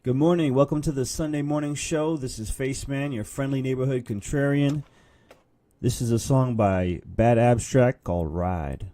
Good morning. Welcome to the Sunday morning show. This is Faceman, your friendly neighborhood contrarian. This is a song by Bad Abstract called Ride.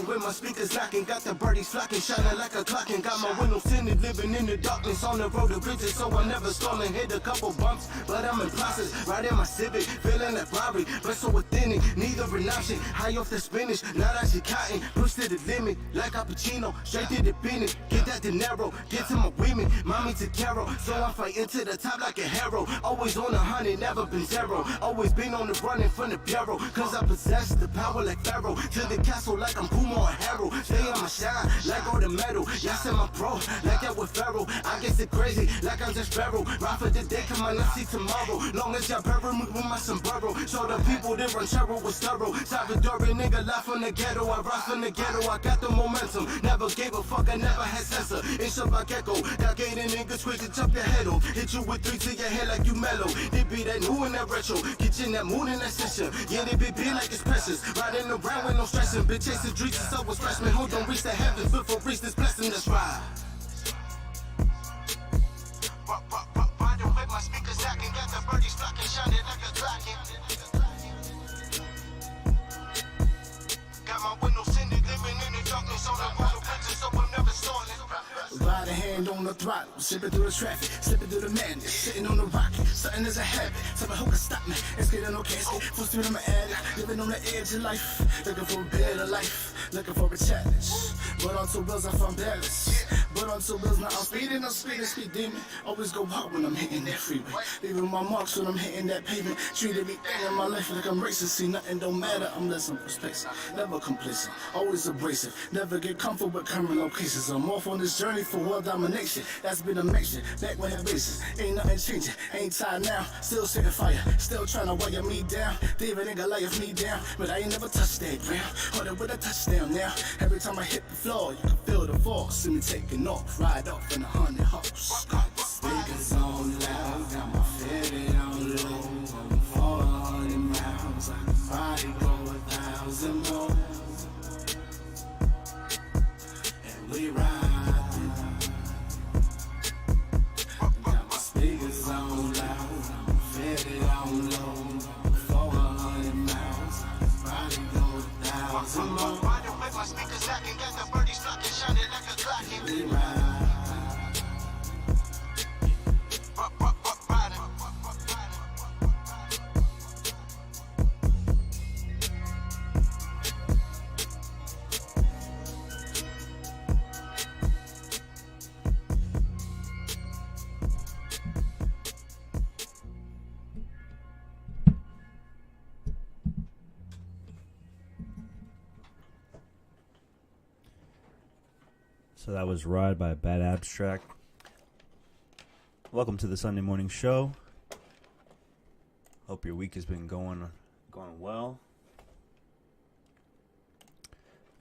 With my speakers knocking, got the birdies flocking, shining like a clock, and got my windows tinted, living in the darkness on the road to riches, so I'm never stalling. Hit a couple bumps, but I'm in process. Riding my Civic, feeling like Bobby, but so authentic, neither an option. High off the spinach, now that she cotton, push to the limit, like Al Pacino, straight to the finish. Get that dinero, get to my women, mommy to Carol, so I'm fighting to the top like a hero. Always on 100, never been zero. Always been on the run in front of bureau, cause I possess the power like Pharaoh. To the castle like I'm Puma or Harold. Stay on my shine like all the metal. Y'all say my pro like that with Pharaoh. I guess it crazy like I'm just Pharaoh. Ride for the day, come on, let's see tomorrow. Long as y'all bury me with my sombrero. Show the people that run terror with thorough. Salvadorian nigga, live from the ghetto. I rise from the ghetto, I got the momentum. Never gave a fuck, I never had censor. Ain't shit by gecko. Got gated niggas quick to chop your head off. Hit you with 3 to your head like you mellow. They be that new and that retro. Get you in that mood and that session. Yeah, they be big like it's precious. Riding around with no stressing. Bitch chasing streets since I was freshman. Who don't reach the heavens before reach this blessing? Let's ride. Riding with my speakers knocking, got the birdies flocking, shining like a dragon. Got my windows tinted, living in the darkness on the road to riches, so I'm never stalling. Ride a hand on the throttle, sipping through the traffic, slipping through the madness, sitting on the rocket, something is a habit. Tell me who can stop me, it's getting no casket, full speed on my addict, living on the edge of life, looking for a better life, looking for a challenge. But on 2 wheels I found balance, but on 2 wheels now I'm speeding, speed demon. Always go hard when I'm hitting that freeway, leaving my marks when I'm hitting that pavement. Treat everything in my life like I'm racing, see nothing don't matter unless I'm perspective. Never complacent, always abrasive, never get comfortable with current locations. I'm off on this journey for world domination, that's been a mission, back when it basis, ain't nothing changing, ain't tired now, still setting fire, still trying to wire me down, David ain't Goliath me down, but I ain't never touched that ground, hold it with a touchdown now, every time I hit the floor, you can feel the force, see me taking off, ride off in 100 hops, got the speakers on loud, got my fitted on low, I'm 400 miles, I can probably go 1,000 more, and we ride. Riding with my speakers knocking, got the birdies flocking, shining like a clock. We ride. So that was Ride by Bad Abstract. Welcome to the Sunday morning show. Hope your week has been going well.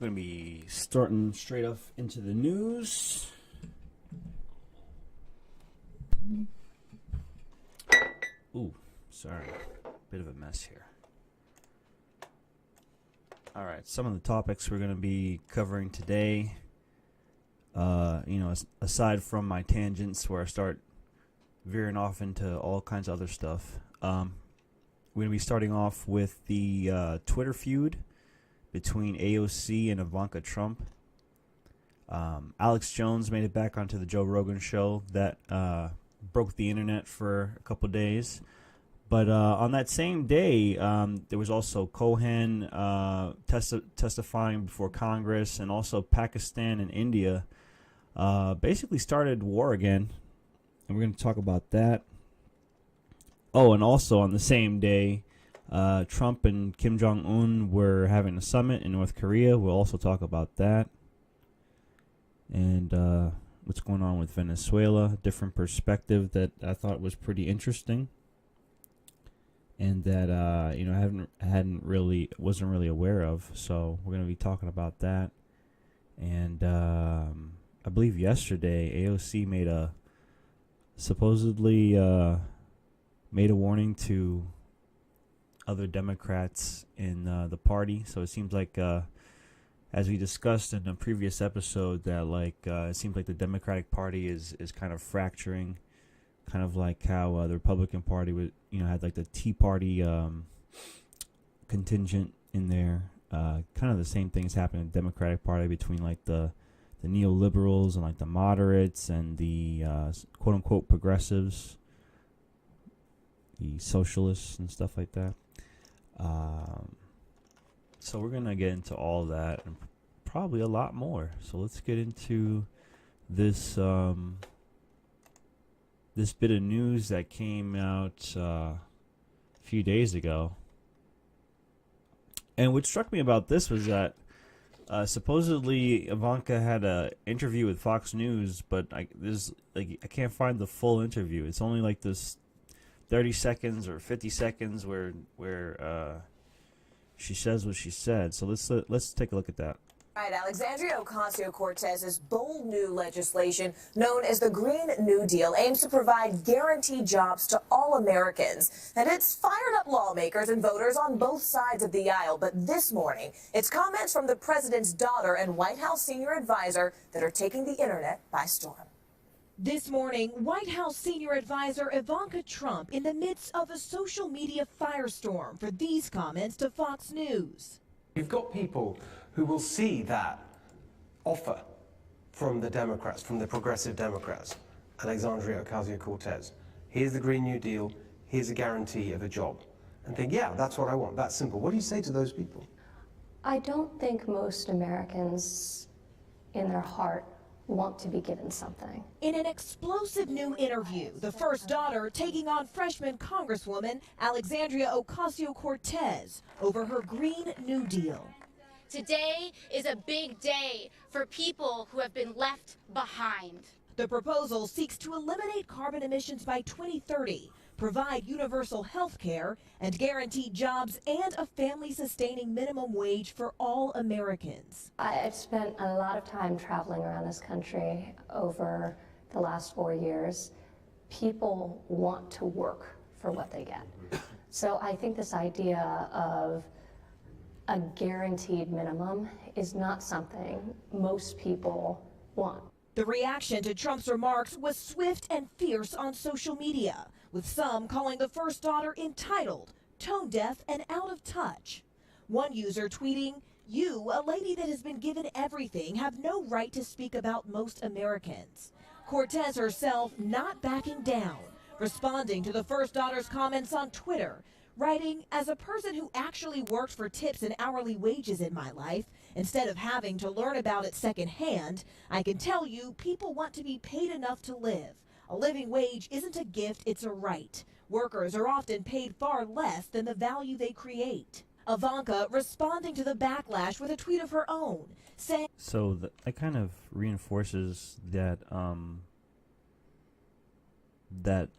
I'm going to be starting straight off into the news. Ooh, sorry. Bit of a mess here. All right, some of the topics we're going to be covering today. Aside from my tangents where I start veering off into all kinds of other stuff, we're going to be starting off with the Twitter feud between AOC and Ivanka Trump. Alex Jones made it back onto the Joe Rogan show that broke the internet for a couple days. But on that same day, there was also Cohen testifying before Congress, and also Pakistan and India basically started war again. And we're going to talk about that. Oh, and also on the same day, Trump and Kim Jong-un were having a summit in North Korea. We'll also talk about that. And what's going on with Venezuela, different perspective that I thought was pretty interesting, and that wasn't really aware of. So we're gonna be talking about that, and I believe yesterday AOC supposedly made a warning to other Democrats in the party. So it seems like, as we discussed in a previous episode, that it seems like the Democratic Party is kind of fracturing, kind of like how the Republican Party had like the Tea Party contingent in there. Kind of the same things happening in the Democratic Party between like the neoliberals and like the moderates and the quote unquote progressives, the socialists and stuff like that. So we're gonna get into all that and probably a lot more. So let's get into this this bit of news that came out a few days ago. And what struck me about this was that supposedly Ivanka had a interview with Fox News, but I can't find the full interview. It's only like this 30 seconds or 50 seconds where she says what she said. So let's take a look at that. Right, Alexandria Ocasio-Cortez's bold new legislation, known as the Green New Deal, aims to provide guaranteed jobs to all Americans. And it's fired up lawmakers and voters on both sides of the aisle. But this morning, it's comments from the president's daughter and White House senior advisor that are taking the internet by storm. This morning, White House senior advisor Ivanka Trump in the midst of a social media firestorm for these comments to Fox News. You've got people who will see that offer from the Democrats, from the progressive Democrats, Alexandria Ocasio-Cortez. Here's the Green New Deal, here's a guarantee of a job. And think, yeah, that's what I want, that's simple. What do you say to those people? I don't think most Americans in their heart want to be given something. In an explosive new interview, the first daughter taking on freshman Congresswoman Alexandria Ocasio-Cortez over her Green New Deal. Today is a big day for people who have been left behind. The proposal seeks to eliminate carbon emissions by 2030, provide universal health care, and guarantee jobs and a family-sustaining minimum wage for all Americans. I've spent a lot of time traveling around this country over the last 4 years. People want to work for what they get. So I think this idea of a guaranteed minimum is not something most people want. The reaction to Trump's remarks was swift and fierce on social media, with some calling the first daughter entitled, tone deaf, and out of touch. One user tweeting, "You, a lady that has been given everything, have no right to speak about most Americans." Cortez herself not backing down, responding to the first daughter's comments on Twitter, writing, "As a person who actually worked for tips and hourly wages in my life, instead of having to learn about it secondhand, I can tell you people want to be paid enough to live. A living wage isn't a gift, it's a right. Workers are often paid far less than the value they create." Ivanka responding to the backlash with a tweet of her own, saying, So that kind of reinforces that that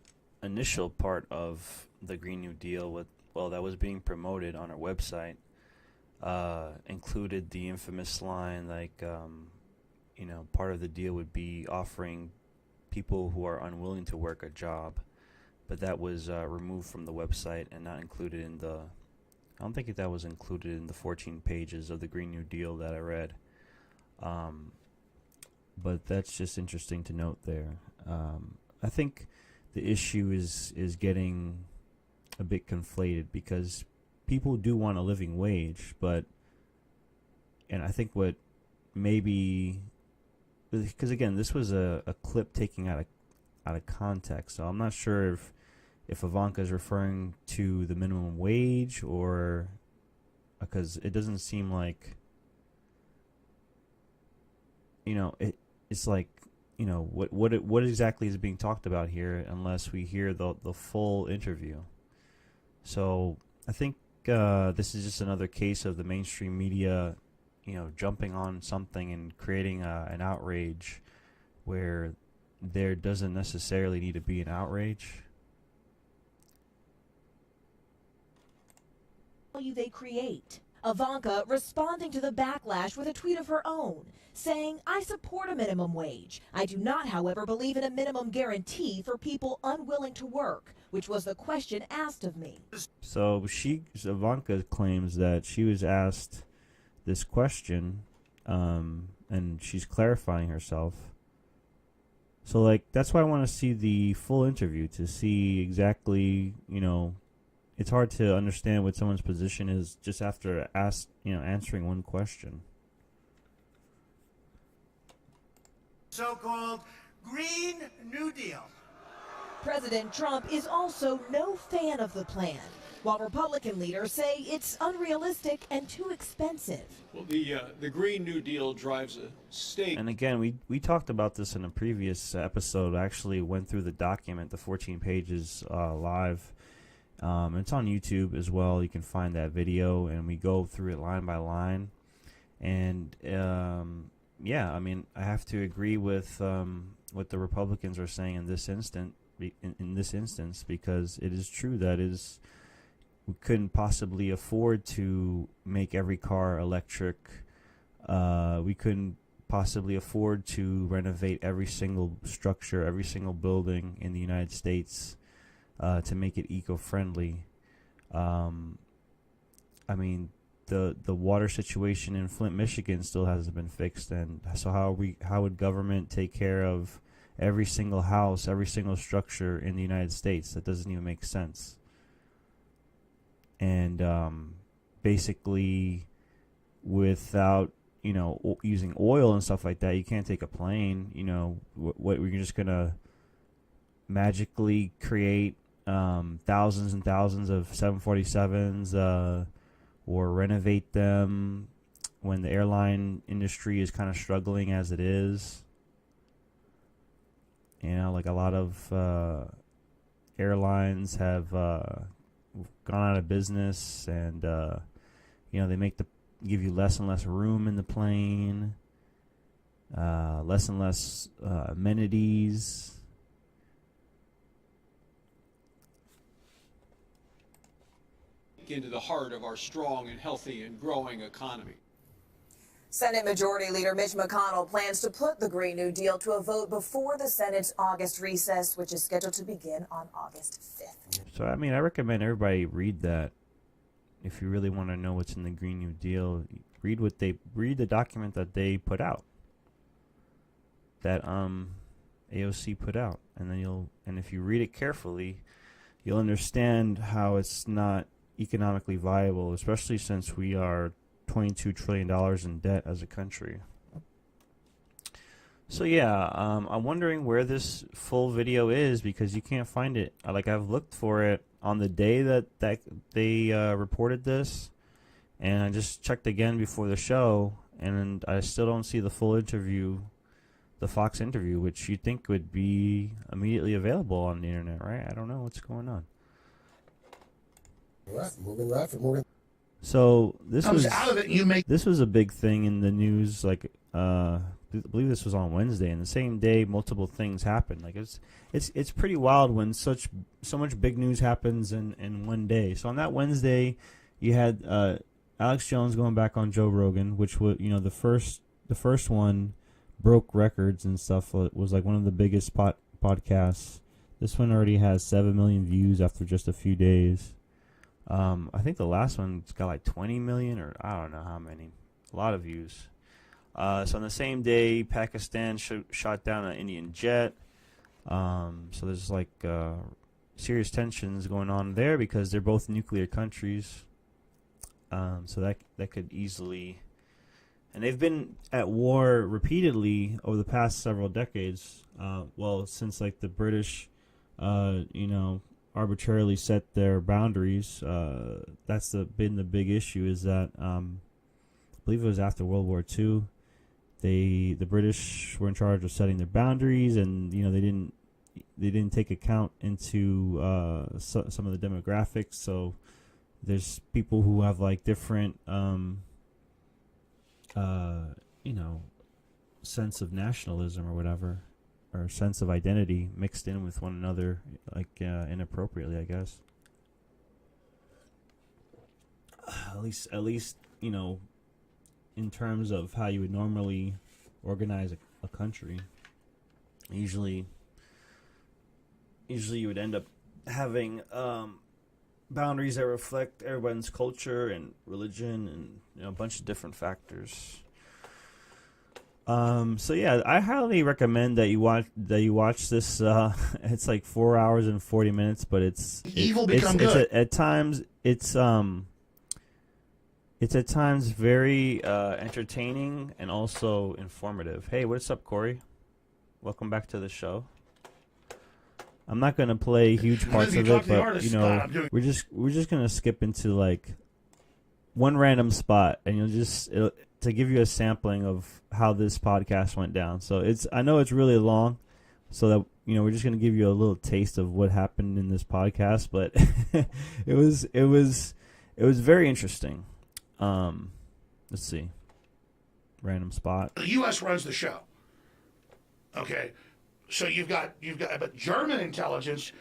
initial part of the Green New Deal that was being promoted on our website included the infamous line part of the deal would be offering people who are unwilling to work a job, but that was removed from the website and not included in I don't think that was included in the 14 pages of the Green New Deal that I read. But that's just interesting to note there. I think the issue is getting a bit conflated because people do want a living wage, and I think what maybe, because again, this was a clip taken out of context, so I'm not sure if Ivanka is referring to the minimum wage or because it doesn't seem like it's like what exactly is being talked about here unless we hear the full interview. So I think this is just another case of the mainstream media jumping on something and creating an outrage where there doesn't necessarily need to be an outrage. Value they create. Ivanka responding to the backlash with a tweet of her own, saying, I support a minimum wage. I do not, however, believe in a minimum guarantee for people unwilling to work, which was the question asked of me. So Ivanka claims that she was asked this question, and she's clarifying herself. So, like, that's why I want to see the full interview to see exactly, it's hard to understand what someone's position is just after answering one question. So-called Green New Deal. President Trump is also no fan of the plan, while Republican leaders say it's unrealistic and too expensive. Well, the Green New Deal drives a stake. And again, we talked about this in a previous episode. I actually went through the document, the 14 pages live. It's on YouTube as well. You can find that video, and we go through it line by line. And yeah, I mean, I have to agree with what the Republicans are saying in this instance, because it is true that we couldn't possibly afford to make every car electric. We couldn't possibly afford to renovate every single structure, every single building in the United States to make it eco-friendly. I mean, the water situation in Flint, Michigan still hasn't been fixed, and so how would government take care of every single house, every single structure in the United States? That doesn't even make sense. And basically, without using oil and stuff like that, you can't take a plane. What we're just gonna magically create thousands and thousands of 747s or renovate them when the airline industry is kind of struggling as it is. Like a lot of airlines have gone out of business, and they give you less and less room in the plane, less and less amenities. Into the heart of our strong and healthy and growing economy. Senate Majority Leader Mitch McConnell plans to put the Green New Deal to a vote before the Senate's August recess, which is scheduled to begin on August 5th. So, I mean, I recommend everybody read that. If you really want to know what's in the Green New Deal, read the document that they put out, that AOC put out, and then if you read it carefully, you'll understand how it's not economically viable, especially since we are $22 trillion in debt as a country. So yeah, I'm wondering where this full video is, because you can't find it. I've looked for it on the day that they reported this, and I just checked again before the show, and I still don't see the full interview, the Fox interview, which you'd think would be immediately available on the internet, right? I don't know what's going on. Moving. So this Comes was out of it, this was a big thing in the news. I believe this was on Wednesday, and the same day multiple things happened. It's pretty wild when so much big news happens in one day. So on that Wednesday, you had Alex Jones going back on Joe Rogan, which was the first one broke records and stuff. It was like one of the biggest podcasts. This one already has 7 million views after just a few days. I think the last one's got like 20 million, or I don't know how many. A lot of views. So on the same day, Pakistan shot down an Indian jet. So there's serious tensions going on there because they're both nuclear countries. So that could easily, and they've been at war repeatedly over the past several decades. Since the British, arbitrarily set their boundaries. That's been the big issue, is that I believe it was after World War II. The British were in charge of setting their boundaries, and they didn't take account into some of the demographics. So there's people who have different sense of nationalism or whatever. or sense of identity mixed in with one another, like inappropriately, I guess. At least you know, in terms of how you would normally organize a country. Usually you would end up having boundaries that reflect everyone's culture and religion and, you know, a bunch of different factors. So yeah, I highly recommend that you watch this. It's like 4 hours and 40 minutes, but it's good. At times it's at times very entertaining and also informative. Hey, what's up, Corey? Welcome back to the show. I'm not gonna play huge parts of it, but you know, we're just gonna skip into like one random spot, and to give you a sampling of how this podcast went down. So I know it's really long, so that, you know, we're just gonna give you a little taste of what happened in this podcast, but it was very interesting. Let's see. Random spot. The U.S. runs the show. Okay, so you've got, but German intelligence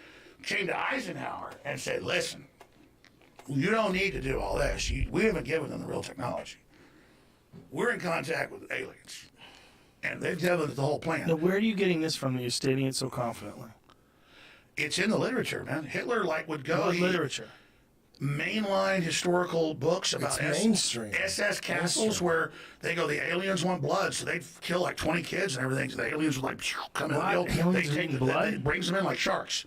came to Eisenhower and said, "Listen, you don't need to do all this. We haven't given them the real technology. We're in contact with aliens, and they've given us the whole plan." Now, where are you getting this from that you're stating it so confidently? It's in the literature, man. Hitler would go. What literature? Mainline historical books about SS castles where they go, the aliens want blood, so they'd kill like 20 kids and everything. So the aliens would like come in. They take blood. It brings them in like sharks.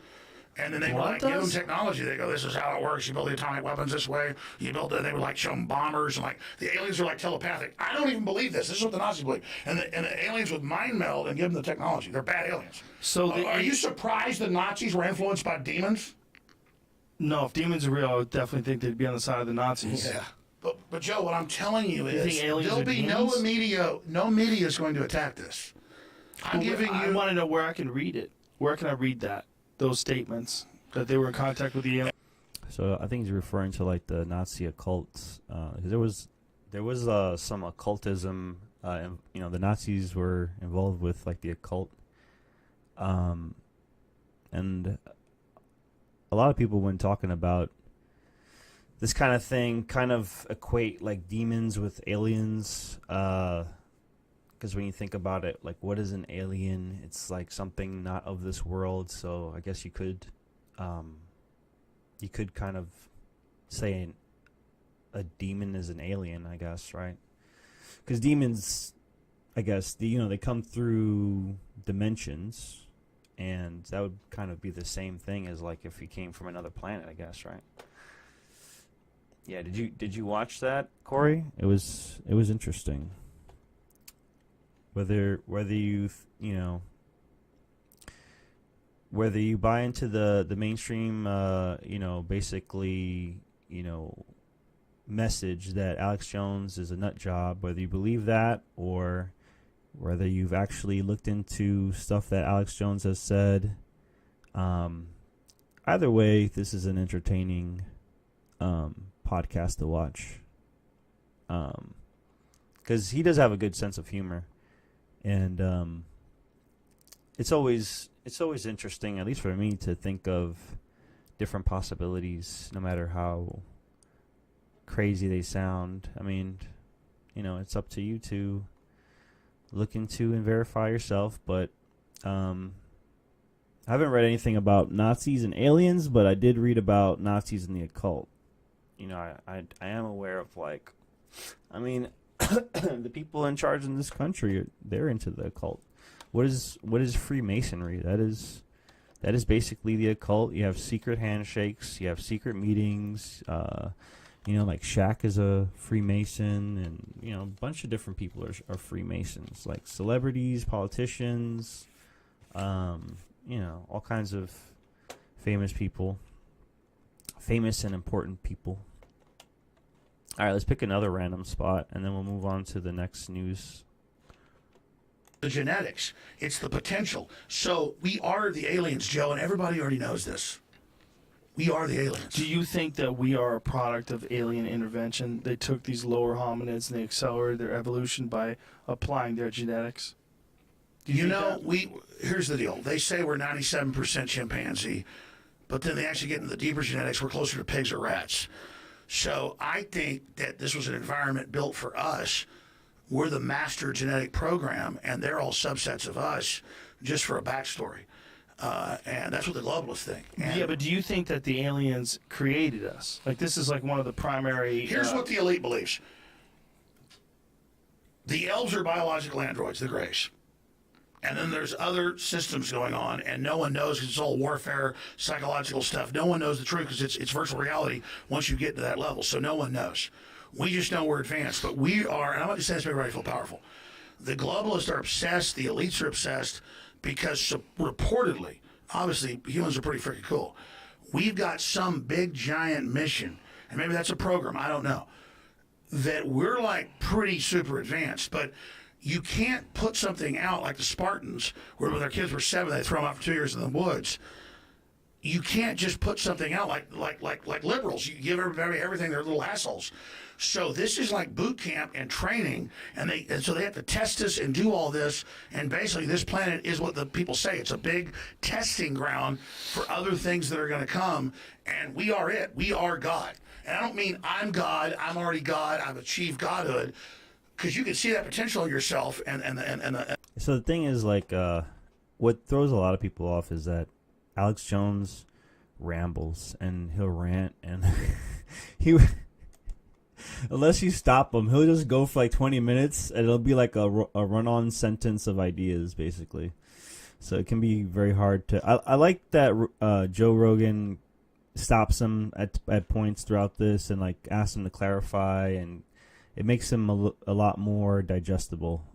And then they would like give them technology. They go, this is how it works. You build the atomic weapons this way. You build it. They would like show them bombers, and like the aliens are like telepathic. I don't even believe this. This is what the Nazis believe. And the aliens would mind meld and give them the technology. They're bad aliens. So are you surprised the Nazis were influenced by demons? No, if demons are real, I would definitely think they'd be on the side of the Nazis. Yeah. But Joe, what I'm telling you is think aliens there'll are be demons? no media is going to attack this. I want to know where I can read it. Where can I read that? Those statements that they were in contact with the aliens. So I think he's referring to like the Nazi occults. There was some occultism. You know, the Nazis were involved with like the occult. And a lot of people, when talking about this kind of thing, kind of equate like demons with aliens. Because when you think about it, like, what is an alien? It's like something not of this world. So I guess you could kind of say a demon is an alien, I guess, right? Because demons, I guess, they come through dimensions. And that would kind of be the same thing as like if you came from another planet, I guess, right? Yeah, did you watch that, Corey? It was interesting. Whether you whether you buy into the mainstream basically, message that Alex Jones is a nut job, whether you believe that or whether you've actually looked into stuff that Alex Jones has said. Either way, this is an entertaining podcast to watch. Because he does have a good sense of humor. And it's always interesting, at least for me, to think of different possibilities, no matter how crazy they sound. I mean, it's up to you to look into and verify yourself, but I haven't read anything about Nazis and aliens, but I did read about Nazis and the occult. I am aware of the people in charge in this country, they're into the occult. What is Freemasonry? That is basically the occult. You have secret handshakes, you have secret meetings, like Shaq is a Freemason, and a bunch of different people are Freemasons, like celebrities, politicians, all kinds of famous people, famous and important people. All right, let's pick another random spot, and then we'll move on to the next news. The genetics, it's the potential. So we are the aliens, Joe, and everybody already knows this. We are the aliens. Do you think that we are a product of alien intervention? They took these lower hominids and they accelerated their evolution by applying their genetics? You know, here's the deal. They say we're 97% chimpanzee, but then they actually get into the deeper genetics. We're closer to pigs or rats. So I think that this was an environment built for us. We're the master genetic program, and they're all subsets of us, just for a backstory. And that's what the globalists think. And yeah, but do you think that the aliens created us? Like, this is like one of the primary... Here's what the elite believes. The elves are biological androids, the Greys. And then there's other systems going on, and no one knows because it's all warfare, psychological stuff. No one knows the truth because it's virtual reality once you get to that level. So no one knows. We just know we're advanced. But we are, and I'm not just saying this to make everybody feel powerful. The globalists are obsessed, the elites are obsessed, because reportedly, obviously, humans are pretty freaking cool. We've got some big, giant mission, and maybe that's a program, I don't know, that we're like pretty super advanced. But you can't put something out like the Spartans, where when their kids were 7, they throw them out for 2 years in the woods. You can't just put something out like liberals. You give everybody everything, they're little assholes. So this is like boot camp and training, and so they have to test us and do all this. And basically, this planet is what the people say. It's a big testing ground for other things that are going to come. And we are it. We are God. And I don't mean I'm God. I'm already God. I've achieved godhood. Because you can see that potential in yourself. So the thing is, like, what throws a lot of people off is that Alex Jones rambles and he'll rant and he. Unless you stop him, he'll just go for like 20 minutes, and it'll be like a run-on sentence of ideas, basically. So it can be very hard to... I like that Joe Rogan stops him at points throughout this and like asks him to clarify, and it makes him a lot more digestible.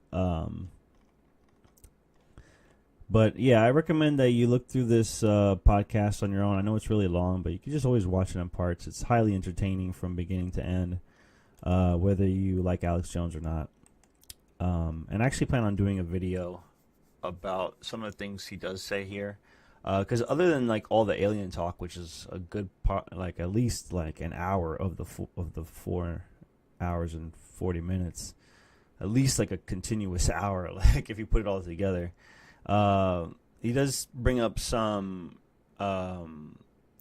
But yeah, I recommend that you look through this podcast on your own. I know it's really long, but you can just always watch it in parts. It's highly entertaining from beginning to end. Whether you like Alex Jones or not. And I actually plan on doing a video about some of the things he does say here. Because other than like all the alien talk, which is a good part, like at least like an hour of the 4 hours and 40 minutes, at least like a continuous hour, like if you put it all together. He does bring up some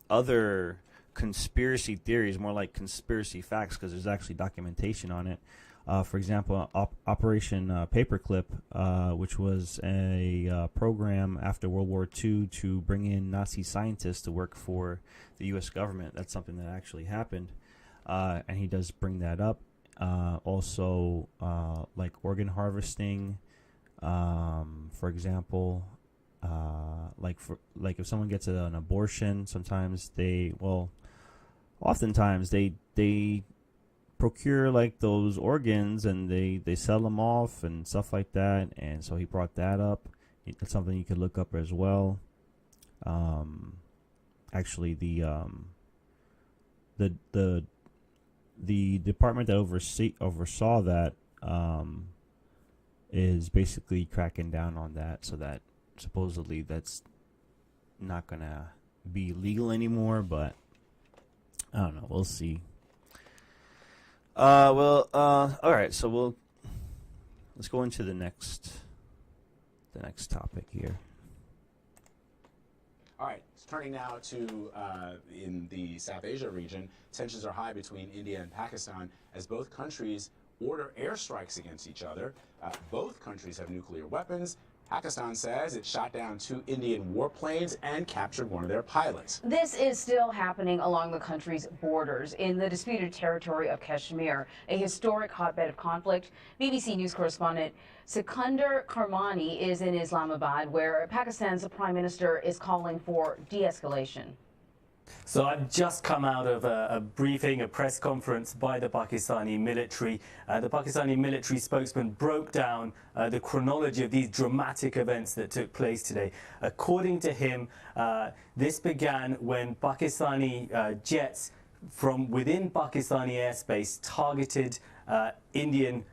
other conspiracy theories, more like conspiracy facts, because there's actually documentation on it. For example, Operation Paperclip, which was a program after World War II to bring in Nazi scientists to work for the U.S. government. That's something that actually happened, and he does bring that up. Also, like organ harvesting, for example. Like if someone gets an abortion, oftentimes they procure like those organs and they sell them off and stuff like that. And so he brought that up. It's something you could look up as well. Actually, the department that oversaw that is basically cracking down on that, so that supposedly that's not gonna be legal anymore, but I don't know. We'll see. All right. So let's go into the next topic here. All right. It's turning now to in the South Asia region. Tensions are high between India and Pakistan as both countries order airstrikes against each other. Both countries have nuclear weapons. Pakistan says it shot down 2 Indian warplanes and captured one of their pilots. This is still happening along the country's borders in the disputed territory of Kashmir, a historic hotbed of conflict. BBC News correspondent Sikandar Karmani is in Islamabad, where Pakistan's prime minister is calling for de-escalation. So I've just come out of a briefing, a press conference by the Pakistani military. The Pakistani military spokesman broke down the chronology of these dramatic events that took place today. According to him, this began when Pakistani jets from within Pakistani airspace targeted Indian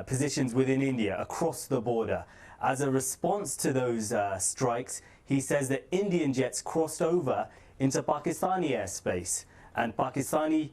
positions within India across the border. As a response to those strikes, he says that Indian jets crossed over into Pakistani airspace, and Pakistani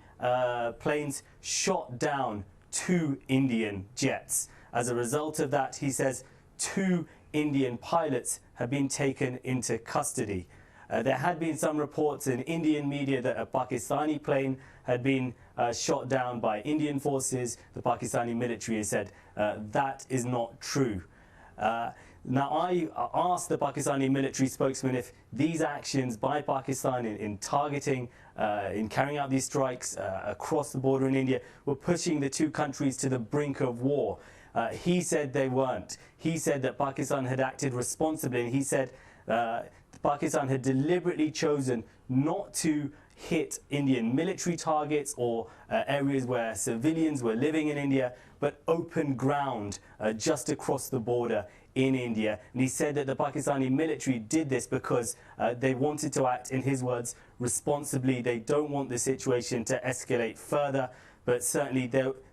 planes shot down 2 Indian jets. As a result of that, he says 2 Indian pilots have been taken into custody. There had been some reports in Indian media that a Pakistani plane had been shot down by Indian forces. The Pakistani military has said that is not true. Now, I asked the Pakistani military spokesman if these actions by Pakistan in targeting, in carrying out these strikes across the border in India were pushing the two countries to the brink of war. He said they weren't. He said that Pakistan had acted responsibly, and he said Pakistan had deliberately chosen not to hit Indian military targets or areas where civilians were living in India, but open ground just across the border in India. And he said that the Pakistani military did this because they wanted to act, in his words, responsibly. They don't want the situation to escalate further, but certainly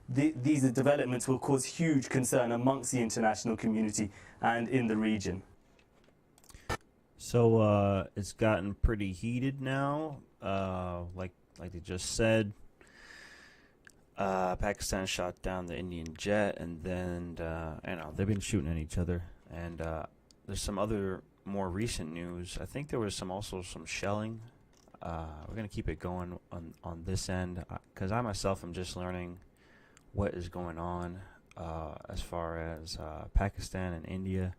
these developments will cause huge concern amongst the international community and in the region. So it's gotten pretty heated now. Like they just said, Pakistan shot down the Indian jet, and then they've been shooting at each other. And there's some other more recent news. I think there was also some shelling. We're gonna keep it going on this end because I myself am just learning what is going on as far as Pakistan and India.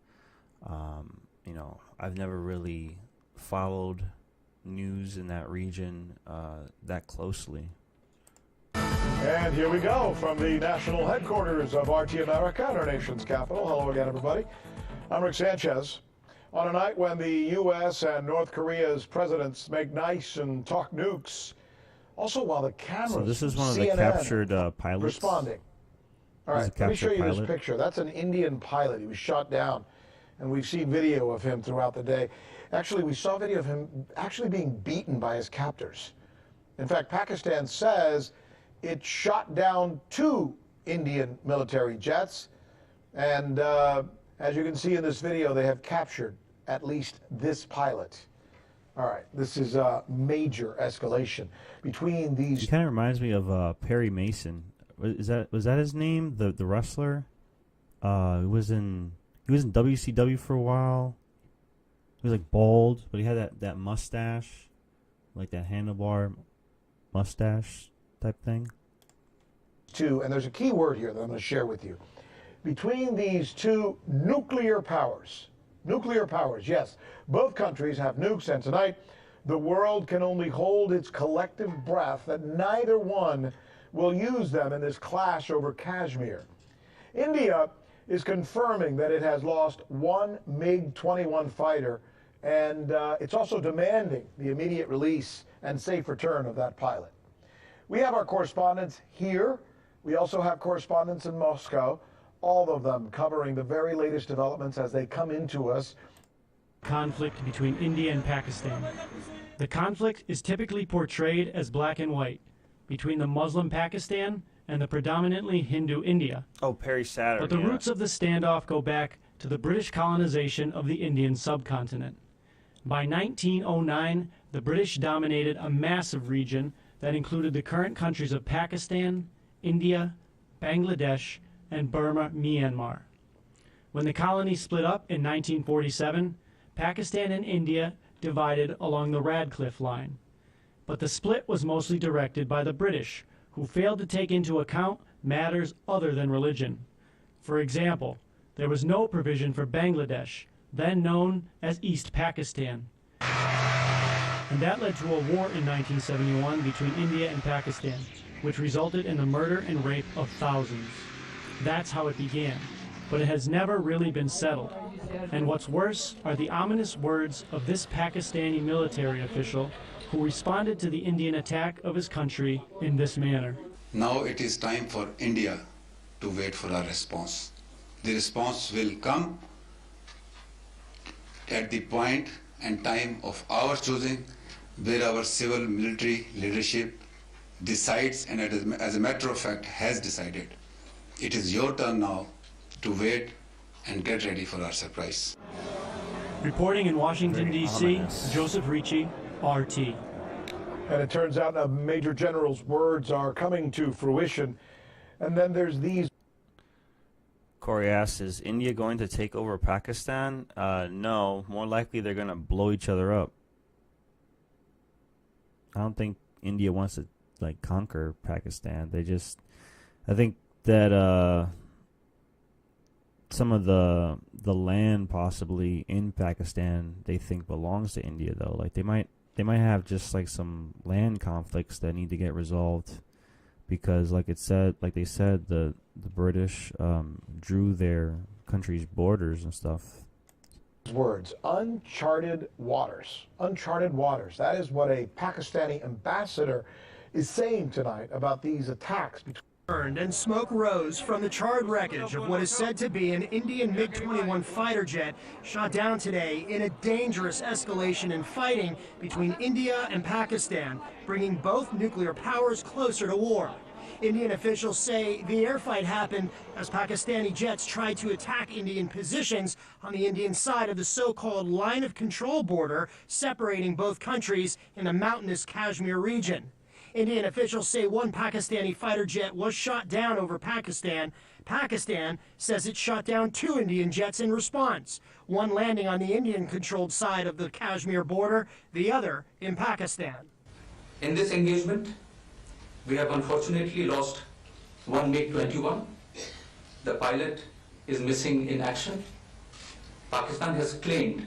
I've never really followed news in that region that closely. And here we go from the national headquarters of RT America, our nation's capital. Hello again, everybody. I'm Rick Sanchez. On a night when the U.S. and North Korea's presidents make nice and talk nukes, also while the cameras So this is one of CNN the captured pilots. responding. All right, let me show you this picture. That's an Indian pilot. He was shot down, and we've seen video of him throughout the day. Actually, we saw video of him actually being beaten by his captors. In fact, Pakistan says it shot down 2 Indian military jets, and as you can see in this video, they have captured at least this pilot. All right, this is a major escalation between these. He kind of reminds me of Perry Mason. Was that his name? The wrestler. He was in WCW for a while. He was like bald, but he had that mustache, like that handlebar mustache type thing. And there's a key word here that I'm going to share with you. Between these 2 nuclear powers, yes, both countries have nukes, and tonight the world can only hold its collective breath that neither one will use them in this clash over Kashmir. India is confirming that it has lost 1 MiG-21 fighter, and it's also demanding the immediate release and safe return of that pilot. We have our correspondents here. We also have correspondents in Moscow, all of them covering the very latest developments as they come into us. Conflict between India and Pakistan. The conflict is typically portrayed as black and white between the Muslim Pakistan and the predominantly Hindu India. Oh, Perry Saturn. But the roots of the standoff go back to the British colonization of the Indian subcontinent. By 1909, the British dominated a massive region that included the current countries of Pakistan, India, Bangladesh, and Burma, Myanmar. When the colony split up in 1947, Pakistan and India divided along the Radcliffe Line. But the split was mostly directed by the British, who failed to take into account matters other than religion. For example, there was no provision for Bangladesh, then known as East Pakistan. And that led to a war in 1971 between India and Pakistan, which resulted in the murder and rape of thousands. That's how it began, but it has never really been settled. And what's worse are the ominous words of this Pakistani military official who responded to the Indian attack of his country in this manner. Now it is time for India to wait for our response. The response will come at the point and time of our choosing, where our civil military leadership decides, and as a matter of fact has decided. It is your turn now to wait and get ready for our surprise. Reporting in Washington, D.C., Joseph Ricci, RT. And it turns out a Major General's words are coming to fruition. And then there's these. Corey asks, is India going to take over Pakistan? No. More likely they're going to blow each other up. I don't think India wants to, like, conquer Pakistan. I think that some of the land possibly in Pakistan they think belongs to India, though. Like, they might have just, like, some land conflicts that need to get resolved. Because, like they said, the British drew their country's borders and stuff. Words, uncharted waters. Uncharted waters. That is what a Pakistani ambassador is saying tonight about these attacks. Burned and smoke rose from the charred wreckage of what is said to be an Indian MiG-21 fighter jet shot down today in a dangerous escalation in fighting between India and Pakistan, bringing both nuclear powers closer to war. Indian officials say the airfight happened as Pakistani jets tried to attack Indian positions on the Indian side of the so-called line of control border separating both countries in the mountainous Kashmir region. Indian officials say one Pakistani fighter jet was shot down over Pakistan. Pakistan says it shot down 2 Indian jets in response, one landing on the Indian-controlled side of the Kashmir border, the other in Pakistan. In this engagement, we have unfortunately lost one MiG-21. The pilot is missing in action. Pakistan has claimed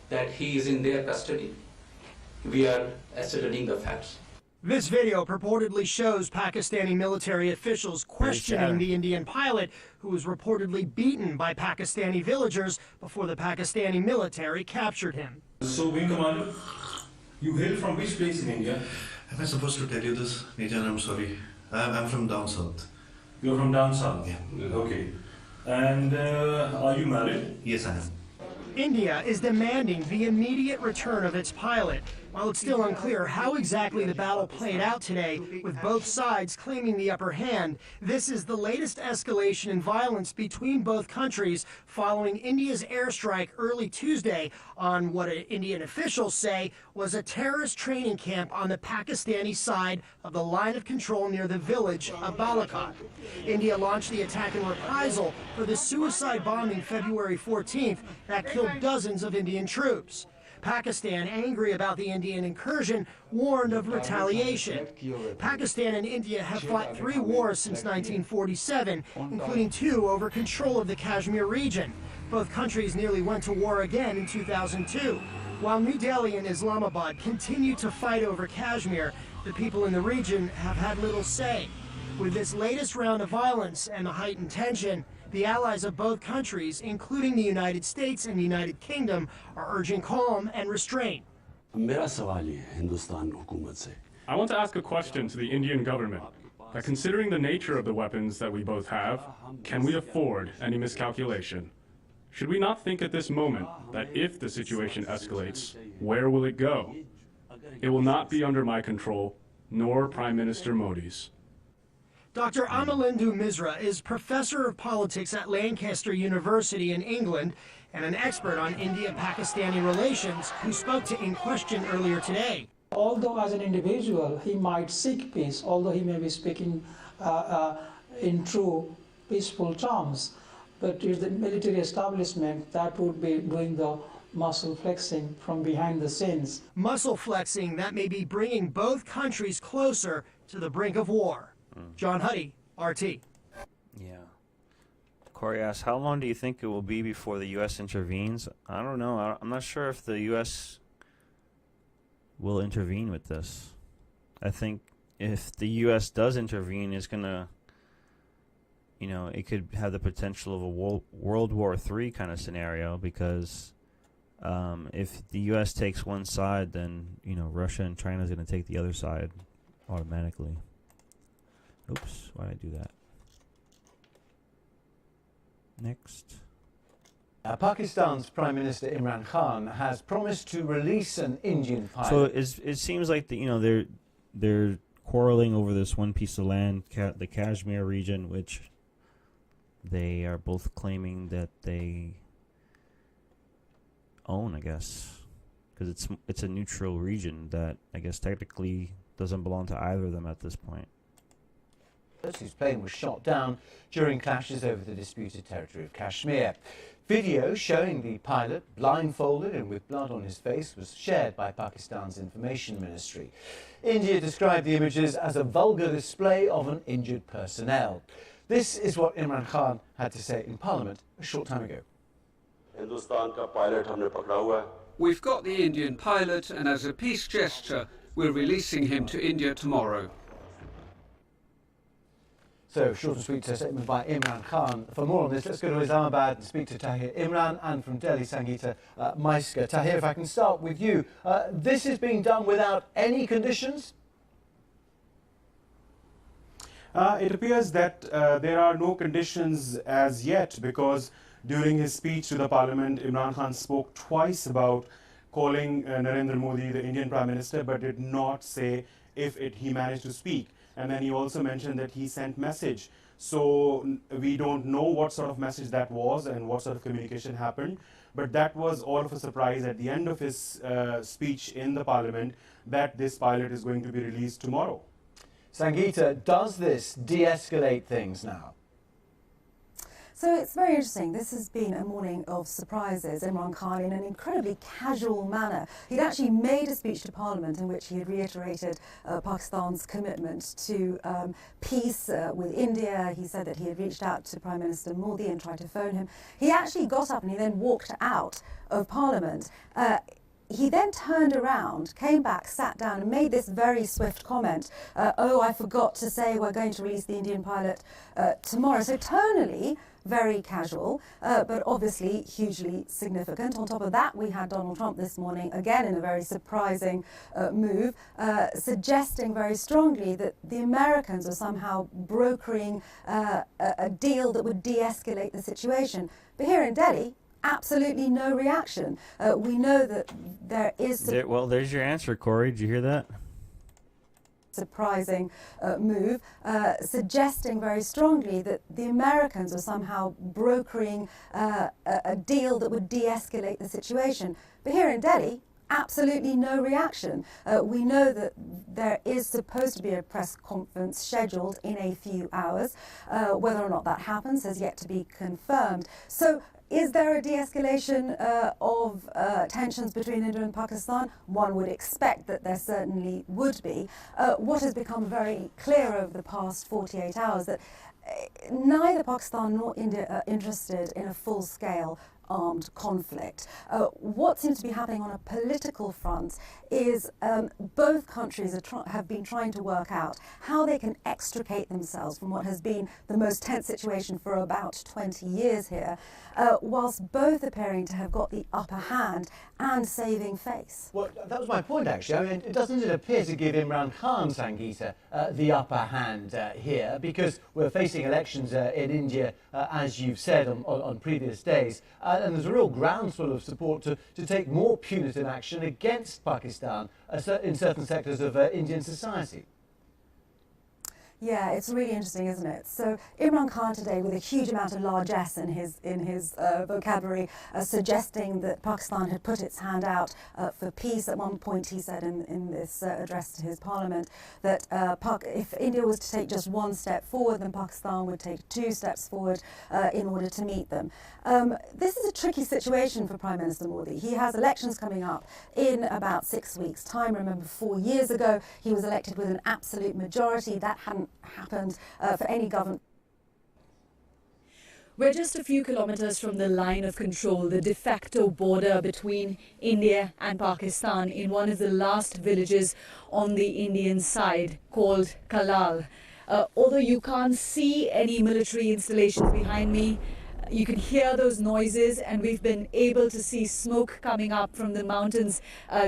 that he is in their custody. We are ascertaining the facts. This video purportedly shows Pakistani military officials questioning the Indian pilot, who was reportedly beaten by Pakistani villagers before the Pakistani military captured him. So, Wing Commander, you hail from which place in India? Am I supposed to tell you this? Major, I'm sorry. I'm from down south. You're from down south? Yeah. Okay. And are you married? Yes, I am. India is demanding the immediate return of its pilot. While it's still unclear how exactly the battle played out today, with both sides claiming the upper hand, this is the latest escalation in violence between both countries following India's airstrike early Tuesday on what Indian officials say was a terrorist training camp on the Pakistani side of the line of control near the village of Balakot. India launched the attack in reprisal for the suicide bombing February 14th that killed dozens of Indian troops. Pakistan, angry about the Indian incursion, warned of retaliation. Pakistan and India have fought 3 wars since 1947, including 2 over control of the Kashmir region. Both countries nearly went to war again in 2002. While New Delhi and Islamabad continue to fight over Kashmir, the people in the region have had little say. With this latest round of violence and the heightened tension, the allies of both countries, including the United States and the United Kingdom, are urging calm and restraint. I want to ask a question to the Indian government. That considering the nature of the weapons that we both have, can we afford any miscalculation? Should we not think at this moment that if the situation escalates, where will it go? It will not be under my control, nor Prime Minister Modi's. Dr. Amalindu Misra is professor of politics at Lancaster University in England and an expert on India-Pakistani relations who spoke to In Question earlier today. Although as an individual he might seek peace, although he may be speaking in true peaceful terms, but it's the military establishment that would be doing the muscle flexing from behind the scenes. Muscle flexing that may be bringing both countries closer to the brink of war. John Huddy, RT. Yeah. Corey asks, how long do you think it will be before the U.S. intervenes? I don't know. I'm not sure if the U.S. will intervene with this. I think if the U.S. does intervene, it's going to, it could have the potential of a World War III kind of scenario because if the U.S. takes one side, then, Russia and China is going to take the other side automatically. Oops, why did I do that? Next. Pakistan's Prime Minister Imran Khan has promised to release an Indian pilot. So it seems like they're quarreling over this one piece of land, the Kashmir region, which they are both claiming that they own, I guess, because it's a neutral region that I guess technically doesn't belong to either of them at this point. whose plane was shot down during clashes over the disputed territory of Kashmir. Video showing the pilot blindfolded and with blood on his face was shared by Pakistan's information ministry. India described the images as a vulgar display of an injured personnel. This is what Imran Khan had to say in Parliament a short time ago. We've got the Indian pilot, and as a peace gesture, we're releasing him to India tomorrow. So, short and sweet statement by Imran Khan. For more on this, let's go to Islamabad and speak to Tahir Imran, and from Delhi, Sangeeta Maiska. Tahir, if I can start with you. This is being done without any conditions? It appears that there are no conditions as yet, because during his speech to the parliament, Imran Khan spoke twice about calling Narendra Modi the Indian Prime Minister, but did not say if he managed to speak. And then he also mentioned that he sent message. So we don't know what sort of message that was and what sort of communication happened. But that was all of a surprise at the end of his speech in the parliament, that this pilot is going to be released tomorrow. Sangeeta, does this de-escalate things now? So it's very interesting. This has been a morning of surprises. Imran Khan, in an incredibly casual manner, he'd actually made a speech to Parliament in which he had reiterated Pakistan's commitment to peace with India. He said that he had reached out to Prime Minister Modi and tried to phone him. He actually got up and he then walked out of Parliament. He then turned around, came back, sat down and made this very swift comment, oh, I forgot to say we're going to release the Indian pilot tomorrow. So tonally, very casual, but obviously hugely significant. On top of that, we had Donald Trump this morning, again in a very surprising move, suggesting very strongly that the Americans were somehow brokering a deal that would de-escalate the situation. But here in Delhi, absolutely no reaction. We know that there is... Well, there's your answer, Corey. Did you hear that? Surprising move, suggesting very strongly that the Americans were somehow brokering a deal that would de-escalate the situation. But here in Delhi, absolutely no reaction. We know that there is supposed to be a press conference scheduled in a few hours. Whether or not that happens has yet to be confirmed. So is there a de-escalation of tensions between India and Pakistan? One would expect that there certainly would be. What has become very clear over the past 48 hours that neither Pakistan nor India are interested in a full-scale armed conflict. What seems to be happening on a political front is both countries have been trying to work out how they can extricate themselves from what has been the most tense situation for about 20 years here, whilst both appearing to have got the upper hand and saving face. Well, that was my point, actually. I mean, doesn't it appear to give Imran Khan, Sangeeta, the upper hand here, because we're facing elections in India, as you've said on previous days, and there's a real groundswell of support to take more punitive action against Pakistan in certain sectors of Indian society. Yeah, it's really interesting, isn't it? So Imran Khan today, with a huge amount of largesse in his vocabulary, suggesting that Pakistan had put its hand out for peace. At one point, he said in this address to his parliament that if India was to take just one step forward, then Pakistan would take 2 steps forward in order to meet them. This is a tricky situation for Prime Minister Modi. He has elections coming up in about 6 weeks' time. Remember, 4 years ago, he was elected with an absolute majority. That hadn't happened for any government. We're just a few kilometers from the line of control, the de facto border between India and Pakistan, in one of the last villages on the Indian side called Kalal. Although you can't see any military installations behind me, you can hear those noises, and we've been able to see smoke coming up from the mountains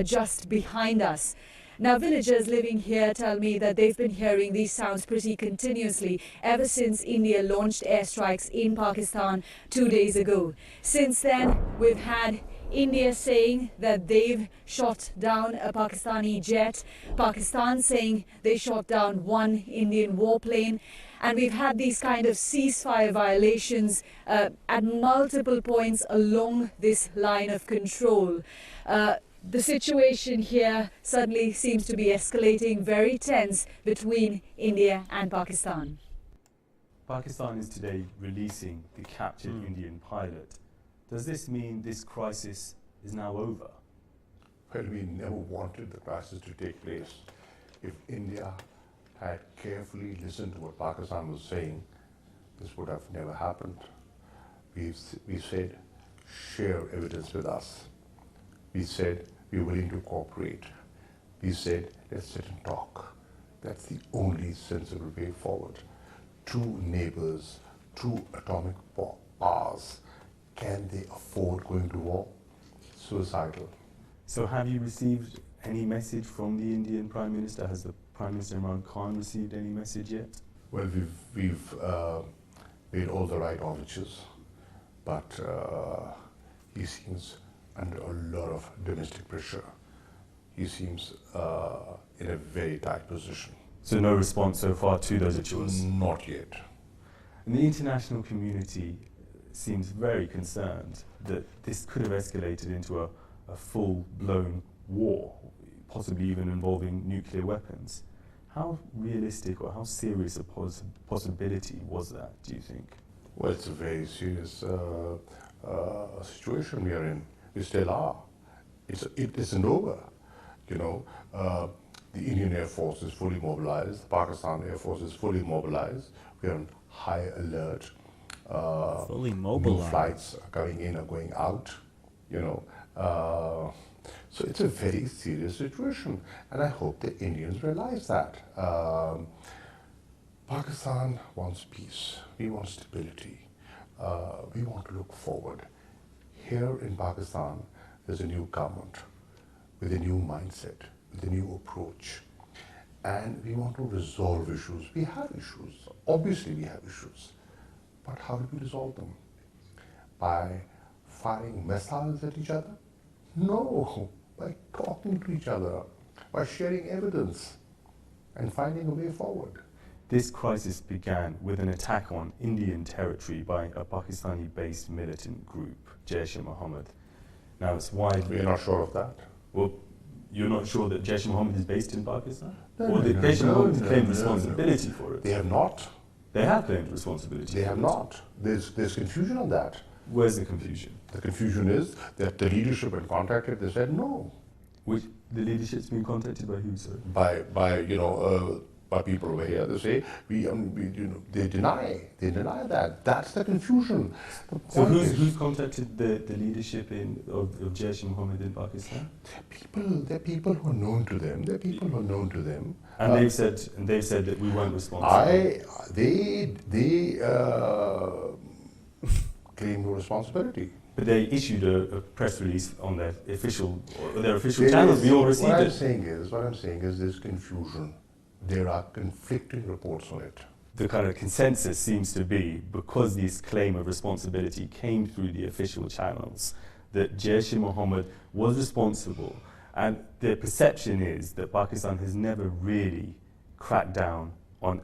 just behind us. Now, villagers living here tell me that they've been hearing these sounds pretty continuously ever since India launched airstrikes in Pakistan 2 days ago. Since then, we've had India saying that they've shot down a Pakistani jet, Pakistan saying they shot down one Indian warplane, and we've had these kind of ceasefire violations at multiple points along this line of control. The situation here suddenly seems to be escalating, very tense between India and Pakistan. Pakistan is today releasing the captured Indian pilot. Does this mean this crisis is now over? Well, we never wanted the crisis to take place. If India had carefully listened to what Pakistan was saying, this would have never happened. We said, share evidence with us. We said, we're willing to cooperate. We said, let's sit and talk. That's the only sensible way forward. Two neighbors, two atomic powers, can they afford going to war? Suicidal. So have you received any message from the Indian Prime Minister? Has the Prime Minister Imran Khan received any message yet? Well, we've made all the right overtures, but he seems under a lot of domestic pressure. He seems in a very tight position. So no response so far to those overtures? Not yet. And the international community seems very concerned that this could have escalated into a full-blown war, possibly even involving nuclear weapons. How realistic or how serious a possibility was that, do you think? Well, it's a very serious situation we are in. We still are. It isn't over. You know, the Indian Air Force is fully mobilized. The Pakistan Air Force is fully mobilized. We are on high alert. Fully mobilized. No flights are coming in or going out. You know, so it's a very serious situation, and I hope the Indians realize that. Pakistan wants peace. We want stability. We want to look forward. Here in Pakistan, there's a new government with a new mindset, with a new approach, and we want to resolve issues. We have issues. Obviously, we have issues, but how do we resolve them? By firing missiles at each other? No, by talking to each other, by sharing evidence and finding a way forward. This crisis began with an attack on Indian territory by a Pakistani-based militant group, Jaish-e-Mohammed. Now it's widely... We're not sure of that. Well, you're not sure that Jaish-e-Mohammed is based in Pakistan? No, or did Jaish-e-Mohammed claim responsibility for it? They have not. They have claimed responsibility. They have not. There's confusion on that. Where's the confusion? The confusion is that the leadership when contacted, they said no. Which the leadership's been contacted by who, sir? By you know, by people over here. They say we you know, they deny that. That's the confusion. So who's contacted the leadership of Jaish-e-Mohammed in Pakistan? They're people who are known to them. They're people who are known to them. And they've said that we weren't responsible. They claim no responsibility. But they issued a press release on their official channels. We all received what it. What I'm saying is there's confusion. There are conflicting reports on it. The kind of consensus seems to be, because this claim of responsibility came through the official channels, that Jaish-e-Mohammed was responsible. And the perception is that Pakistan has never really cracked down on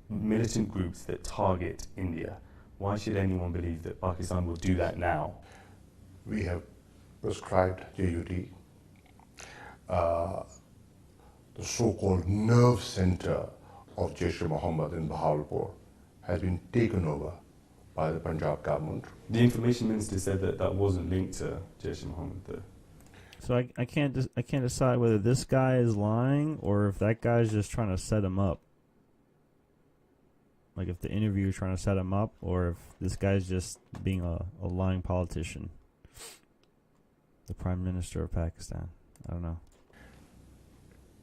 militant groups that target India. Why should anyone believe that Pakistan will do that now? We have prescribed JUD. The so-called nerve center of Jaish-e-Mohammed in Bahawalpur has been taken over by the Punjab government. The information minister said that that wasn't linked to Jaish-e-Mohammed, though. So I can't decide whether this guy is lying or if that guy's just trying to set him up. Like if the interviewer is trying to set him up, or if this guy's just being a lying politician. The Prime Minister of Pakistan. I don't know.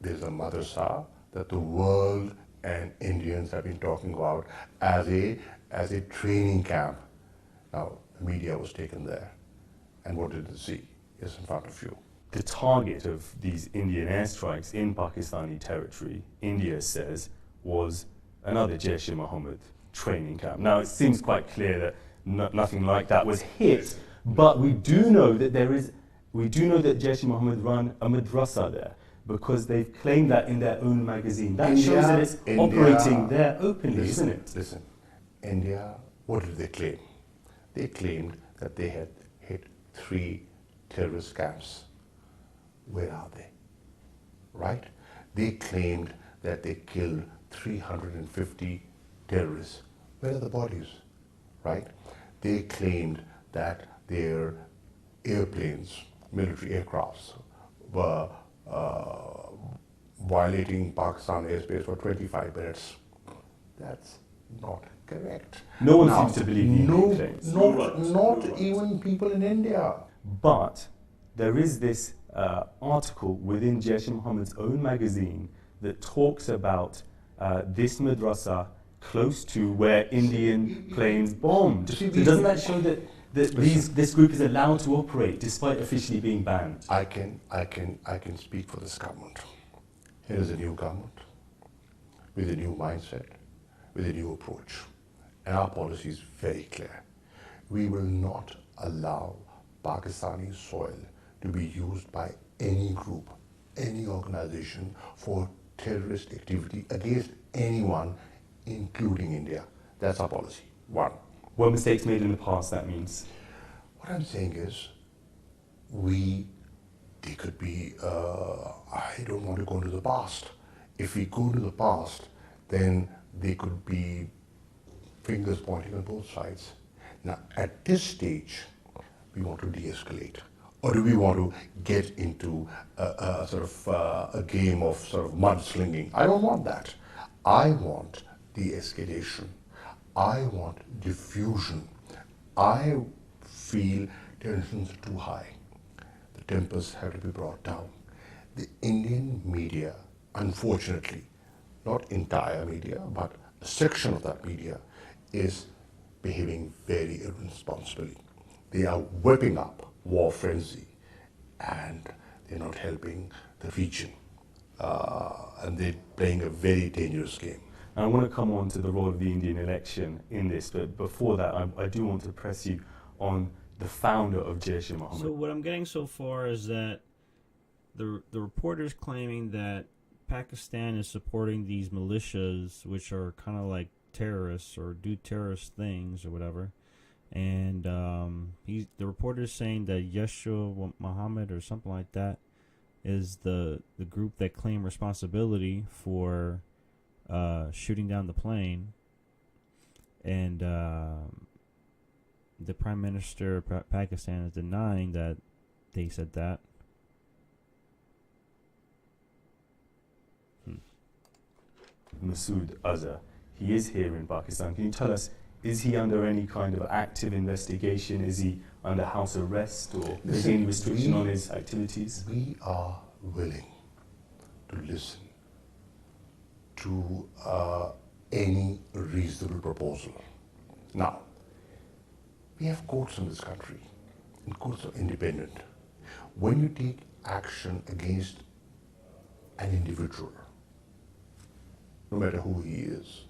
There's a madrasa that the world and Indians have been talking about as a training camp. Now, the media was taken there. And what did it see? It's in front of you. The target of these Indian airstrikes in Pakistani territory, India says, was another Jaish-e-Mohammed training camp. Now, it seems quite clear that nothing like that was hit, but we do know that Jaish-e-Mohammed run a madrasa there, because they've claimed that in their own magazine. That shows that it's operating there openly, isn't it? Listen, India, what did they claim? They claimed that they had hit 3 terrorist camps. Where are they? Right? They claimed that they killed 350 terrorists. Where are the bodies, right? They claimed that their airplanes, military aircrafts, were violating Pakistan airspace for 25 minutes. That's not correct. No one Now, seems to believe these claims. Not even people in India. But there is this article within Jaish-e-Mohammed's own magazine that talks about this madrasa close to where Indian planes bombed. So doesn't that show that this group is allowed to operate despite officially being banned? I can speak for this government. Here is a new government with a new mindset, with a new approach. And our policy is very clear. We will not allow Pakistani soil to be used by any group, any organization for terrorist activity against anyone, including India. That's our policy. One. Were mistakes made in the past, that means? What I'm saying is, they could be, I don't want to go into the past. If we go to the past, then they could be fingers pointing on both sides. Now, at this stage, we want to de-escalate. Or do we want to get into a game of sort of mudslinging? I don't want that. I want de-escalation. I want diffusion. I feel tensions are too high. The tempers have to be brought down. The Indian media, unfortunately, not entire media, but a section of that media, is behaving very irresponsibly. They are whipping up war frenzy, and they're not helping the region. And they're playing a very dangerous game. And I want to come on to the role of the Indian election in this, but before that, I do want to press you on the founder of Jaish-e-Mohammed. So what I'm getting so far is that the reporters claiming that Pakistan is supporting these militias, which are kind of like terrorists or do terrorist things or whatever, and the reporter's saying that Yeshua Muhammad or something like that is the group that claim responsibility for shooting down the plane, and the Prime Minister of Pakistan is denying that they said that. Masood Azhar, he is here in Pakistan. Can you tell us, is he under any kind of active investigation? Is he under house arrest, or is there any restriction on his activities? We are willing to listen to any reasonable proposal. Now, we have courts in this country, and courts are independent. When you take action against an individual, no matter who he is,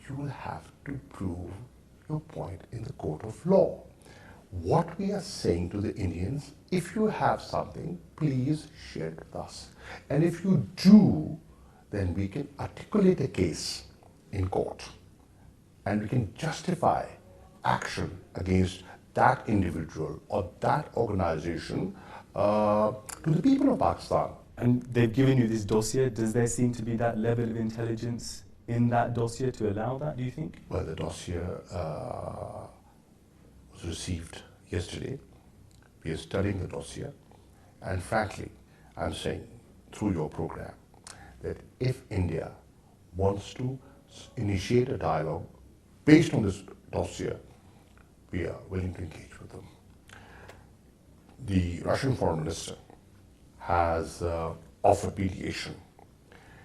you will have to prove your point in the court of law. What we are saying to the Indians, if you have something, please share it with us. And if you do, then we can articulate a case in court, and we can justify action against that individual or that organization to the people of Pakistan. And they've given you this dossier. Does there seem to be that level of intelligence in that dossier to allow that, do you think? Well, the dossier was received yesterday. We are studying the dossier. And frankly, I'm saying through your program that if India wants to initiate a dialogue based on this dossier, we are willing to engage with them. The Russian foreign minister has offered mediation.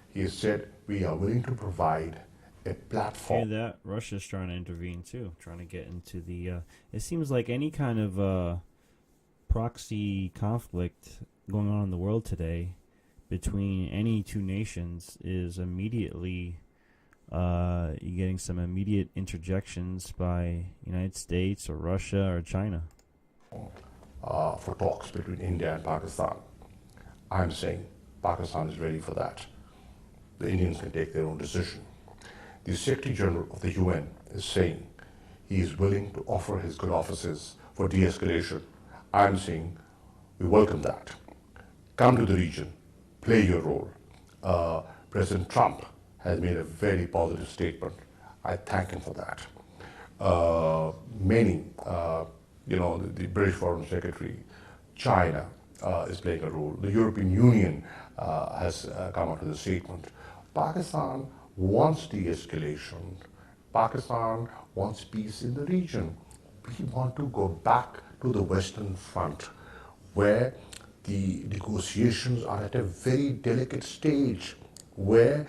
He has said we are willing to provide a platform. Hear that? Russia's trying to intervene too, trying to get into the. It seems like any kind of proxy conflict going on in the world today between any two nations is immediately you're getting some immediate interjections by United States or Russia or China. For talks between India and Pakistan. I'm saying Pakistan is ready for that. The Indians can take their own decision. The Secretary General of the UN is saying he is willing to offer his good offices for de-escalation. I'm saying we welcome that. Come to the region, play your role. President Trump has made a very positive statement. I thank him for that. The British Foreign Secretary, China is playing a role. The European Union has come out with a statement. Pakistan wants de-escalation. Pakistan wants peace in the region. We want to go back to the Western Front, where the negotiations are at a very delicate stage, where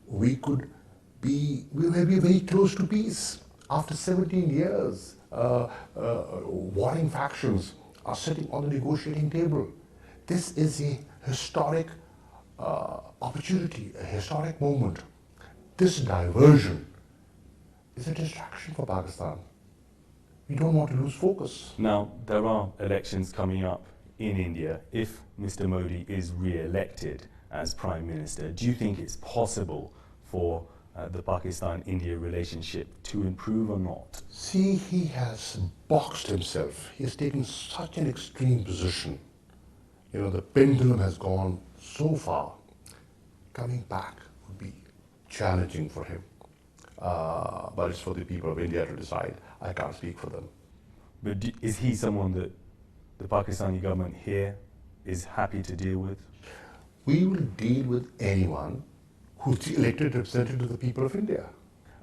we may be very close to peace. After 17 years, warring factions are sitting on the negotiating table. This is a historic opportunity, a historic moment. This diversion is a distraction for Pakistan. We don't want to lose focus. Now, there are elections coming up in India. If Mr. Modi is re-elected as Prime Minister, do you think it's possible for the Pakistan-India relationship to improve or not? See, he has boxed himself. He has taken such an extreme position. The pendulum has gone so far. Coming back would be challenging for him. But it's for the people of India to decide. I can't speak for them. But is he someone that the Pakistani government here is happy to deal with? We will deal with anyone who's the elected representative of the people of India.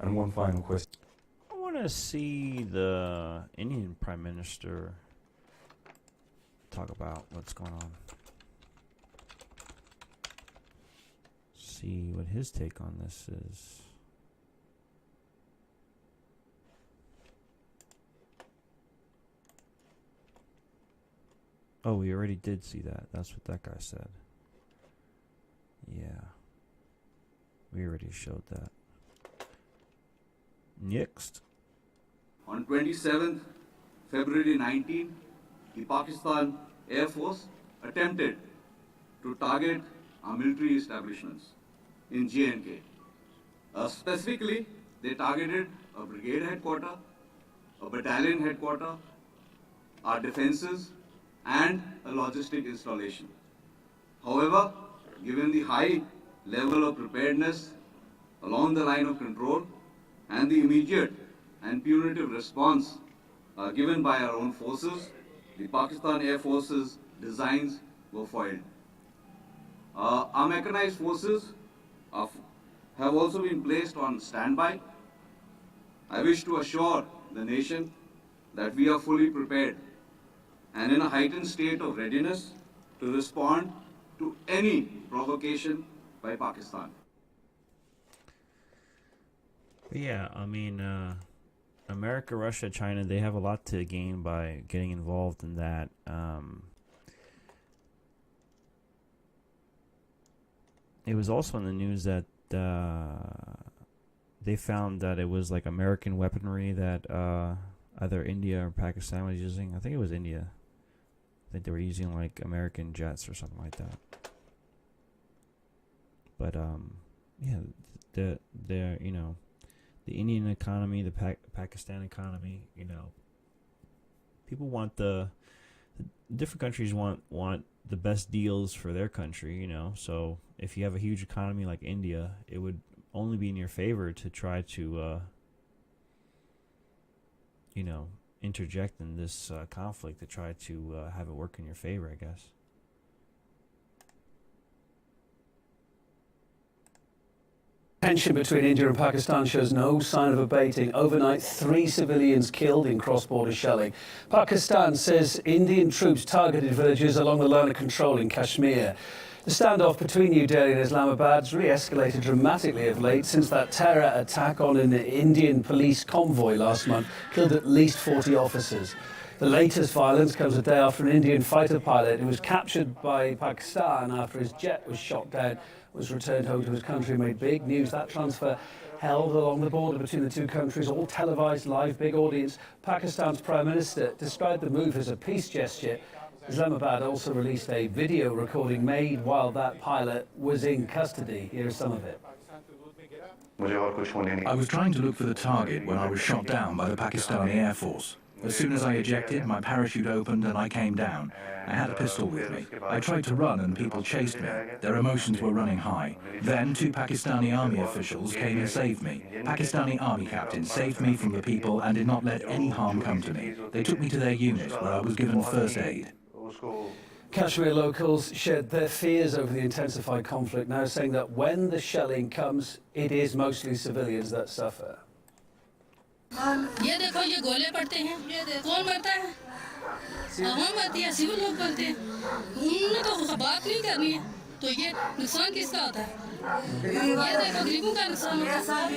And one final question. I want to see the Indian Prime Minister talk about what's going on. See what his take on this is. Oh, we already did see that. That's what that guy said. Yeah. We already showed that. Next. On 27th February 19, the Pakistan Air Force attempted to target our military establishments in J&K. Specifically, they targeted a brigade headquarter, a battalion headquarter, our defenses, and a logistic installation. However, given the high level of preparedness along the line of control and the immediate and punitive response given by our own forces, the Pakistan Air Force's designs were foiled. Our mechanized forces have also been placed on standby. I wish to assure the nation that we are fully prepared and in a heightened state of readiness to respond to any provocation by Pakistan. Yeah, I mean, America, Russia, China, they have a lot to gain by getting involved in that. It was also in the news that they found that it was like American weaponry that either India or Pakistan was using. I think it was India. I think they were using like American jets or something like that. But yeah, the the Indian economy, the Pakistan economy, people want the different countries want the best deals for their country, So if you have a huge economy like India, it would only be in your favor to try to interject in this conflict, to try to have it work in your favor, I guess. Tension between India and Pakistan shows no sign of abating. Overnight, 3 civilians killed in cross-border shelling. Pakistan says Indian troops targeted villages along the line of control in Kashmir. The standoff between New Delhi and Islamabad has re-escalated dramatically of late since that terror attack on an Indian police convoy last month killed at least 40 officers. The latest violence comes a day after an Indian fighter pilot who was captured by Pakistan after his jet was shot down was returned home to his country and made big news. That transfer held along the border between the two countries, all televised live, big audience. Pakistan's Prime Minister described the move as a peace gesture. Islamabad also released a video recording made while that pilot was in custody. Here's some of it. I was trying to look for the target when I was shot down by the Pakistani Air Force. As soon as I ejected, my parachute opened and I came down. I had a pistol with me. I tried to run and people chased me. Their emotions were running high. Then 2 Pakistani army officials came and saved me. Pakistani army captains saved me from the people and did not let any harm come to me. They took me to their unit where I was given first aid. Kashmir locals shared their fears over the intensified conflict, now saying that when the shelling comes, it is mostly civilians that suffer. ये देखो ये गोले पड़ते हैं कौन मरता है आवाम मरती है सिविल लोग मरते हैं उन्होंने तो बात नहीं करनी है तो ये नुकसान किसका होता है ये देखो गरीबों का नुकसान होता है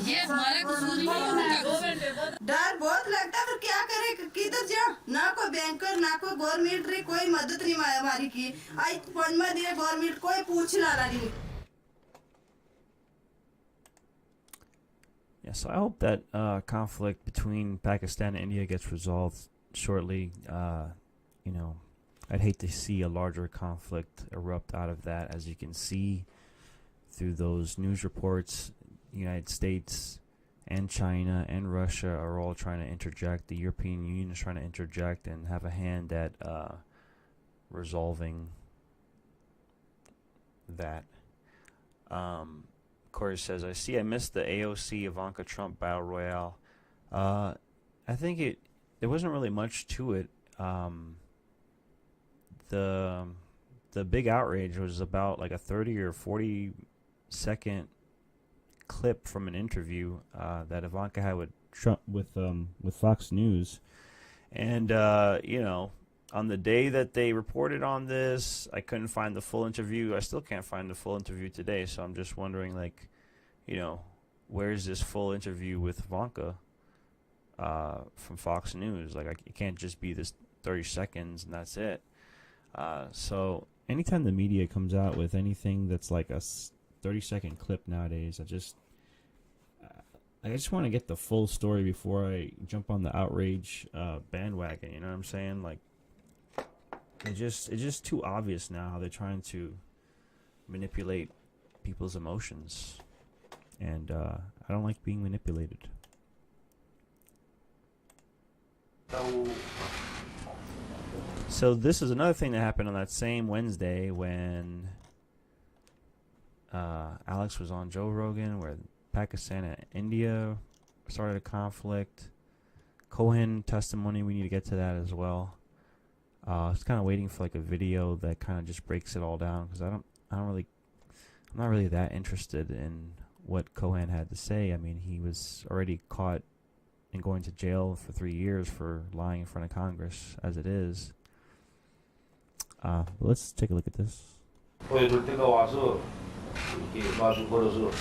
ये हमारा कसूर नहीं है उनका डर बहुत लगता है पर क्या करे किधर जाओ ना कोई बैंकर ना कोई गवर्नमेंट री कोई मदद नहीं हमारी की आज 5वां दिन गवर्नमेंट कोई पूछ ला रही Yeah, so I hope that conflict between Pakistan and India gets resolved shortly. You know, I'd hate to see a larger conflict erupt out of that. As you can see through those news reports, the United States and China and Russia are all trying to interject. The European Union is trying to interject and have a hand at resolving that. Corey says, I missed the AOC Ivanka Trump battle royale. I think there wasn't really much to it. The big outrage was about like a 30 or 40 second clip from an interview that Ivanka had with Trump with Fox News, and you know, on the day that they reported on this, I couldn't find the full interview. I still can't find the full interview today, so I'm just wondering, like, you know, where's this full interview with Ivanka from Fox News? Like, it can't just be this 30 seconds and that's it. So anytime the media comes out with anything that's like a 30-second clip nowadays, I just want to get the full story before I jump on the outrage bandwagon. You know what I'm saying? Like, it's just too obvious now how they're trying to manipulate people's emotions, and I don't like being manipulated. So this is another thing that happened on that same Wednesday when Alex was on Joe Rogan, where Pakistan and India started a conflict. Cohen testimony, we need to get to that as well. I was kind of waiting for like a video that kind of just breaks it all down, because I'm not really that interested in what Cohen had to say. I mean, he was already caught and going to jail for 3 years for lying in front of Congress as it is. But let's take a look at this. 이럴 때가 와서 이렇게 마주 걸어서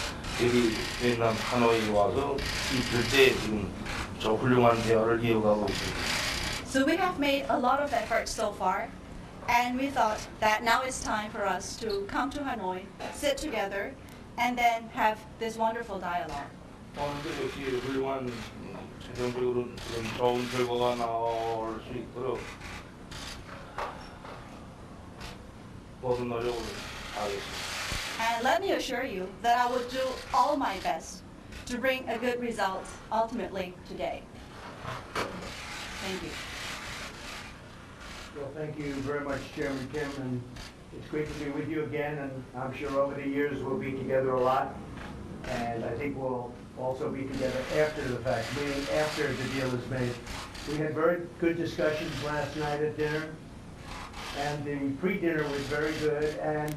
여기 베트남 하노이 와서 이틀째 지금 저 훌륭한 대화를 이어가고 있습니다. So we have made a lot of efforts so far, and we thought that now it's time for us to come to Hanoi, sit together, and then have this wonderful dialogue. 오늘도 역시 훌륭한 최종적으로 좋은 결과가 나올 수 있도록 모든 노력을 하겠습니다. And let me assure you that I will do all my best to bring a good result ultimately today. Thank you. Well, thank you very much, Chairman Kim, and it's great to be with you again, and I'm sure over the years we'll be together a lot, and I think we'll also be together after the fact, meaning after the deal is made. We had very good discussions last night at dinner, and the pre-dinner was very good, and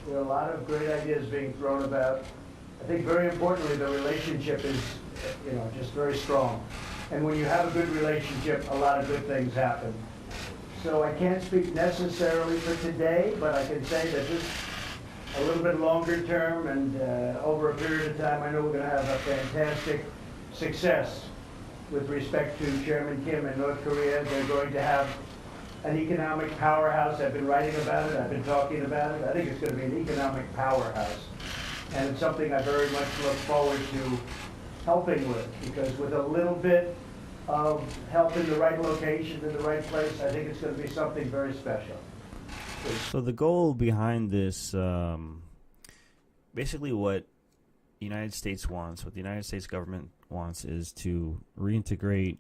there were a lot of great ideas being thrown about. I think very importantly, the relationship is, just very strong. And when you have a good relationship, a lot of good things happen. So I can't speak necessarily for today, but I can say that this a little bit longer term and over a period of time, I know we're going to have a fantastic success with respect to Chairman Kim in North Korea. They're going to have an economic powerhouse. I've been writing about it. I've been talking about it. I think it's going to be an economic powerhouse. And it's something I very much look forward to helping with, because with a little bit of help in the right location, in the right place, I think it's going to be something very special. So the goal behind this, basically what the United States wants, what the United States government wants is to reintegrate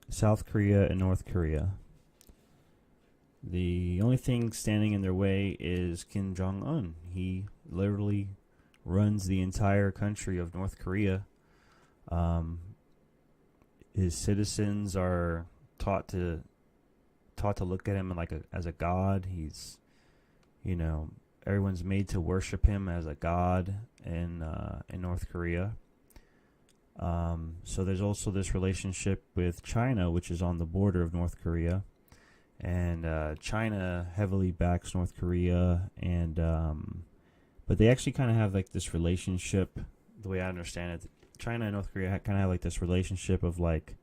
South Korea and North Korea. The only thing standing in their way is Kim Jong-un. He literally runs the entire country of North Korea. His citizens are taught to look at him as a god. He's, everyone's made to worship him as a god in North Korea. So there's also this relationship with China, which is on the border of North Korea, and China heavily backs North Korea, and but they actually kind of have like this relationship. The way I understand it, China and North Korea kind of have like this relationship of like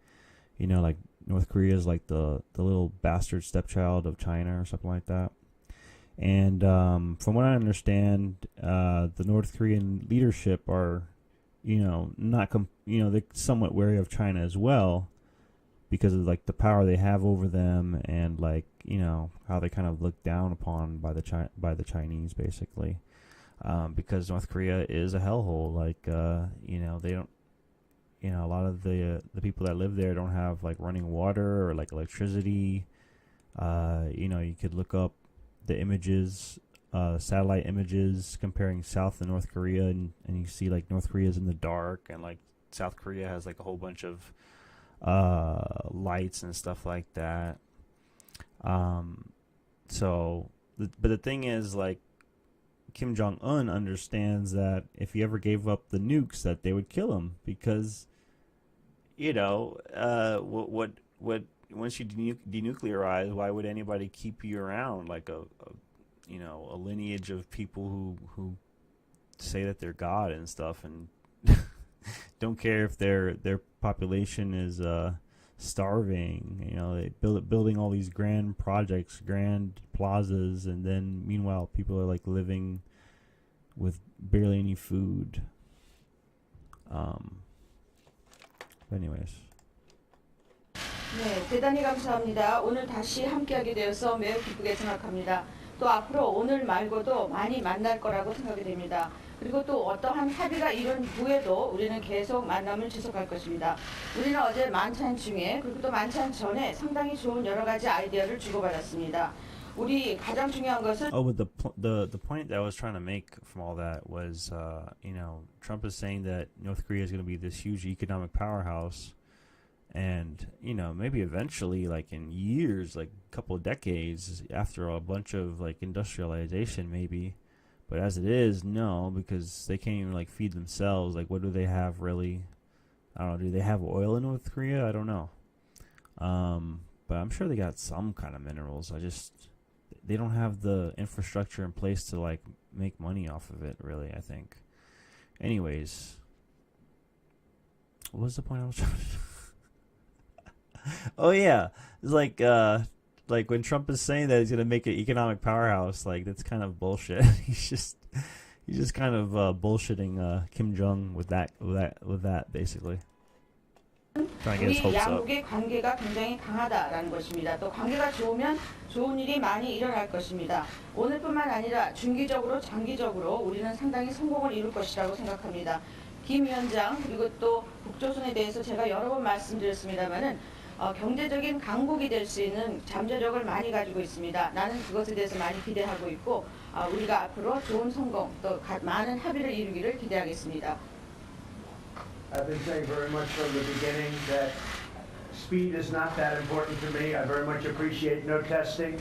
North Korea is like the little bastard stepchild of China or something like that. And from what I understand, the North Korean leadership are, they're somewhat wary of China as well, because of like the power they have over them, and like how they kind of look down upon by the Chinese basically, because North Korea is a hellhole. Like they don't. A lot of the people that live there don't have like running water or like electricity. You could look up the images, satellite images comparing South and North Korea, and you see like North Korea's in the dark, and like South Korea has like a whole bunch of lights and stuff like that. But the thing is, like, Kim Jong-un understands that if he ever gave up the nukes, that they would kill him, because what once you denuclearize, why would anybody keep you around? Like a lineage of people who say that they're God and stuff, and don't care if their population is starving. They building all these grand projects, grand plazas, and then meanwhile people are like living with barely any food. Anyways. 네, 대단히 감사합니다. 오늘 다시 함께하게 되어서 매우 기쁘게 생각합니다. 또 앞으로 오늘 말고도 많이 만날 거라고 생각이 됩니다. 그리고 또 어떠한 합의가 이룬 후에도 우리는 계속 만남을 지속할 것입니다. 우리는 어제 만찬 중에, 그리고 또 만찬 전에 상당히 좋은 여러 가지 아이디어를 주고받았습니다. 우리 가장 중요한 것은 but the point that I was trying to make from all that was, Trump is saying that North Korea is going to be this huge economic powerhouse. And, maybe eventually, like in years, like a couple of decades after a bunch of like industrialization, maybe. But as it is, no, because they can't even like feed themselves. Like, what do they have really? I don't know. Do they have oil in North Korea? I don't know. But I'm sure they got some kind of minerals. They don't have the infrastructure in place to like make money off of it, really, I think. Anyways, what was the point I was trying to Oh yeah, it's like when Trump is saying that he's gonna make an economic powerhouse, like that's kind of bullshit. he's just kind of bullshitting Kim Jong with that basically. Trying to get his 우리 hopes up. 양국의 관계가 굉장히 강하다라는 것입니다. 또 관계가 좋으면 좋은 일이 많이 일어날 것입니다. 오늘뿐만 아니라 중기적으로 장기적으로 우리는 상당히 성공을 이룰 것이라고 생각합니다. 김 위원장, 그리고 또 북조선에 대해서 제가 여러 번 말씀드렸습니다마는 경제적인 강국이 될 수 있는 잠재력을 많이 가지고 있습니다. 나는 그것에 대해서 많이 기대하고 있고, 우리가 앞으로 좋은 성공, 또 많은 합의를 이루기를 기대하겠습니다. I've been saying very much from the beginning that speed is not that important to me. I very much appreciate no testing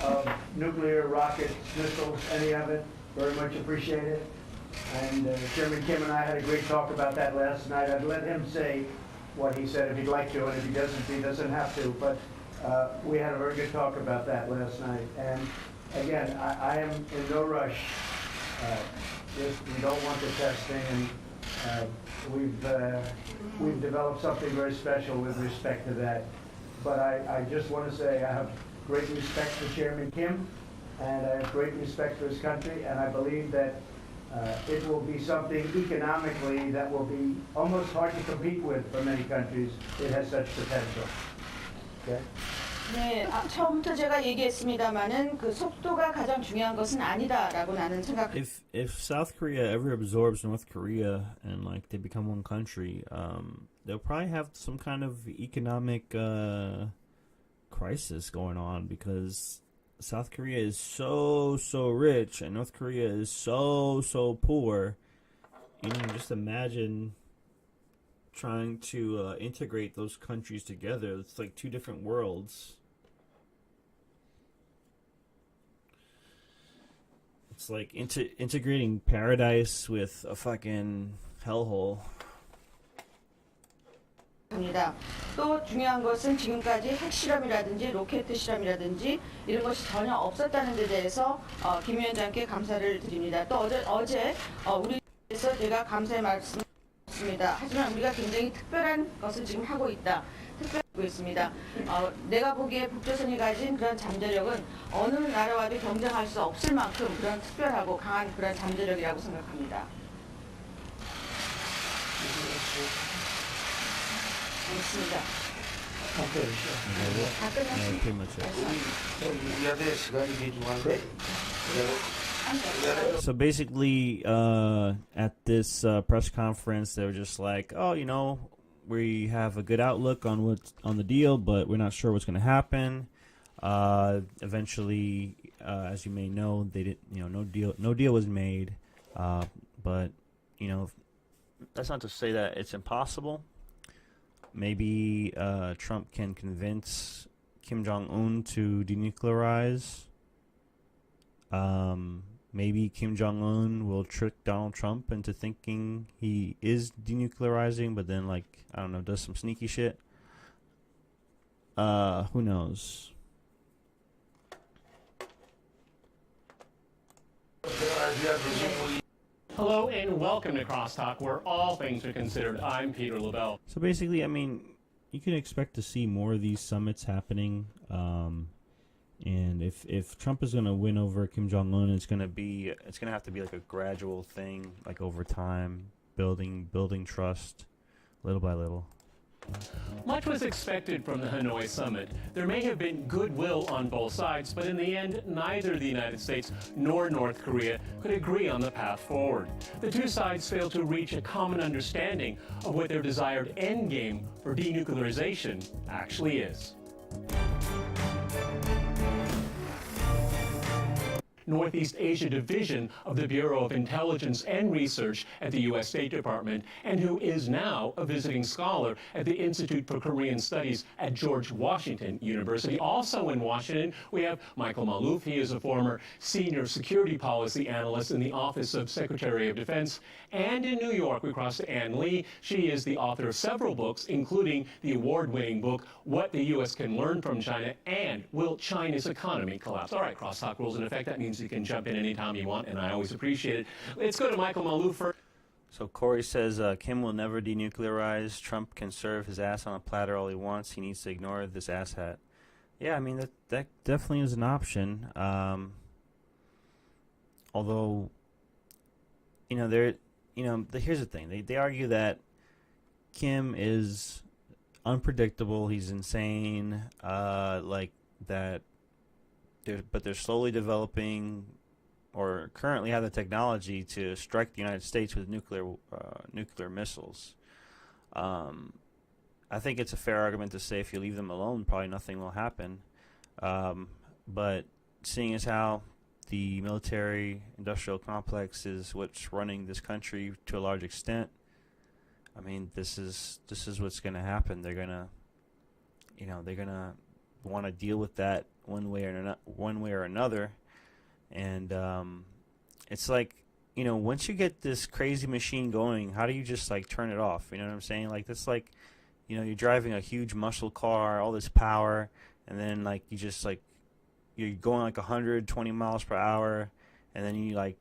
of nuclear, rockets, missiles, any of it. Very much appreciate it. And Chairman Kim and I had a great talk about that last night. I'd let him say what he said if he'd like to, and if he doesn't have to. But we had a very good talk about that last night. And again, I am in no rush. We don't want the testing, and we've developed something very special with respect to that. But I just want to say I have great respect for Chairman Kim, and I have great respect for his country, and I believe that it will be something economically that will be almost hard to compete with for many countries. It has such potential. Okay? 네, 처음부터 제가 얘기했습니다마는 그 속도가 가장 중요한 것은 아니다라고 나는 생각. If South Korea ever absorbs North Korea and like they become one country, they'll probably have some kind of economic crisis going on because South Korea is so rich and North Korea is so poor. You know, just imagine trying to integrate those countries together. It's like two different worlds. It's like integrating paradise with a fucking hellhole. 또 중요한 것은 지금까지 핵실험이라든지 로켓 실험이라든지 이런 것이 전혀 없었다는 데 대해서 김 위원장께 감사를 드립니다. 또 어제 우리에서 제가 감사의 말씀드렸습니다. 하지만 우리가 굉장히 특별한 것을 지금 하고 있다. 특별하고 있습니다. 내가 보기에 북조선이 가진 그런 잠재력은 어느 나라와도 경쟁할 수 없을 만큼 그런 특별하고 강한 그런 잠재력이라고 생각합니다. 있습니다. 다 끝났습니다. So basically, at this press conference, they were just like, "Oh, you know, we have a good outlook on what's on the deal, but we're not sure what's going to happen." Eventually, as you may know, they didn't. You know, no deal was made. But you know, that's not to say that it's impossible. Maybe Trump can convince Kim Jong-un to denuclearize. Maybe Kim Jong-un will trick Donald Trump into thinking he is denuclearizing, but then, like, I don't know, does some sneaky shit. Who knows? Hello and welcome to Crosstalk, where all things are considered. I'm Peter Labelle. So basically, I mean, you can expect to see more of these summits happening. And if Trump is going to win over Kim Jong-un, it's going to have to be like a gradual thing, like over time, building trust, little by little. Much was expected from the Hanoi summit. There may have been goodwill on both sides, but in the end, neither the United States nor North Korea could agree on the path forward. The two sides failed to reach a common understanding of what their desired endgame for denuclearization actually is. Northeast Asia Division of the Bureau of Intelligence and Research at the U.S. State Department, and who is now a visiting scholar at the Institute for Korean Studies at George Washington University. Also in Washington, we have Michael Maloof. He is a former senior security policy analyst in the Office of Secretary of Defense. And in New York, we cross to Ann Lee. She is the author of several books, including the award-winning book, What the U.S. Can Learn from China and Will China's Economy Collapse? All right, crosstalk rules in effect. That means you can jump in anytime you want, and I always appreciate it. Let's go to Michael Maloof first. So Corey says Kim will never denuclearize. Trump can serve his ass on a platter all he wants. He needs to ignore this asshat. Yeah, I mean, that definitely is an option. Although, here's the thing. They argue that Kim is unpredictable. He's insane. Like that. But they're slowly developing, or currently have the technology to strike the United States with nuclear missiles. I think it's a fair argument to say if you leave them alone, probably nothing will happen. But seeing as how the military-industrial complex is what's running this country to a large extent, I mean, this is what's going to happen. They're gonna want to deal with that one way or another, and it's like, once you get this crazy machine going, how do you just like turn it off? You know what I'm saying? Like, that's like, you're driving a huge muscle car, all this power, and then like you're going like 120 miles per hour, and then you like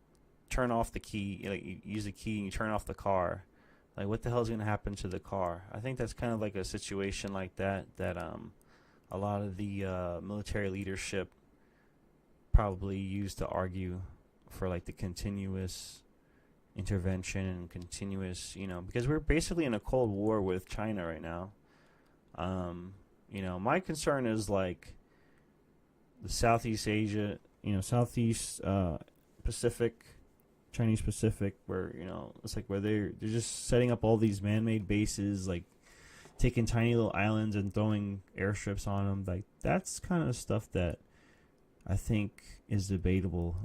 turn off the key, you use the key and you turn off the car. Like, what the hell is going to happen to the car? I think that's kind of like a situation like that a lot of the military leadership probably used to argue for like the continuous intervention and continuous, because we're basically in a Cold War with China right now. My concern is like, the Southeast Asia, Southeast Pacific, Chinese Pacific, where it's like where they're just setting up all these man-made bases, like taking tiny little islands and throwing airstrips on them. Like that's kind of stuff that I think is debatable.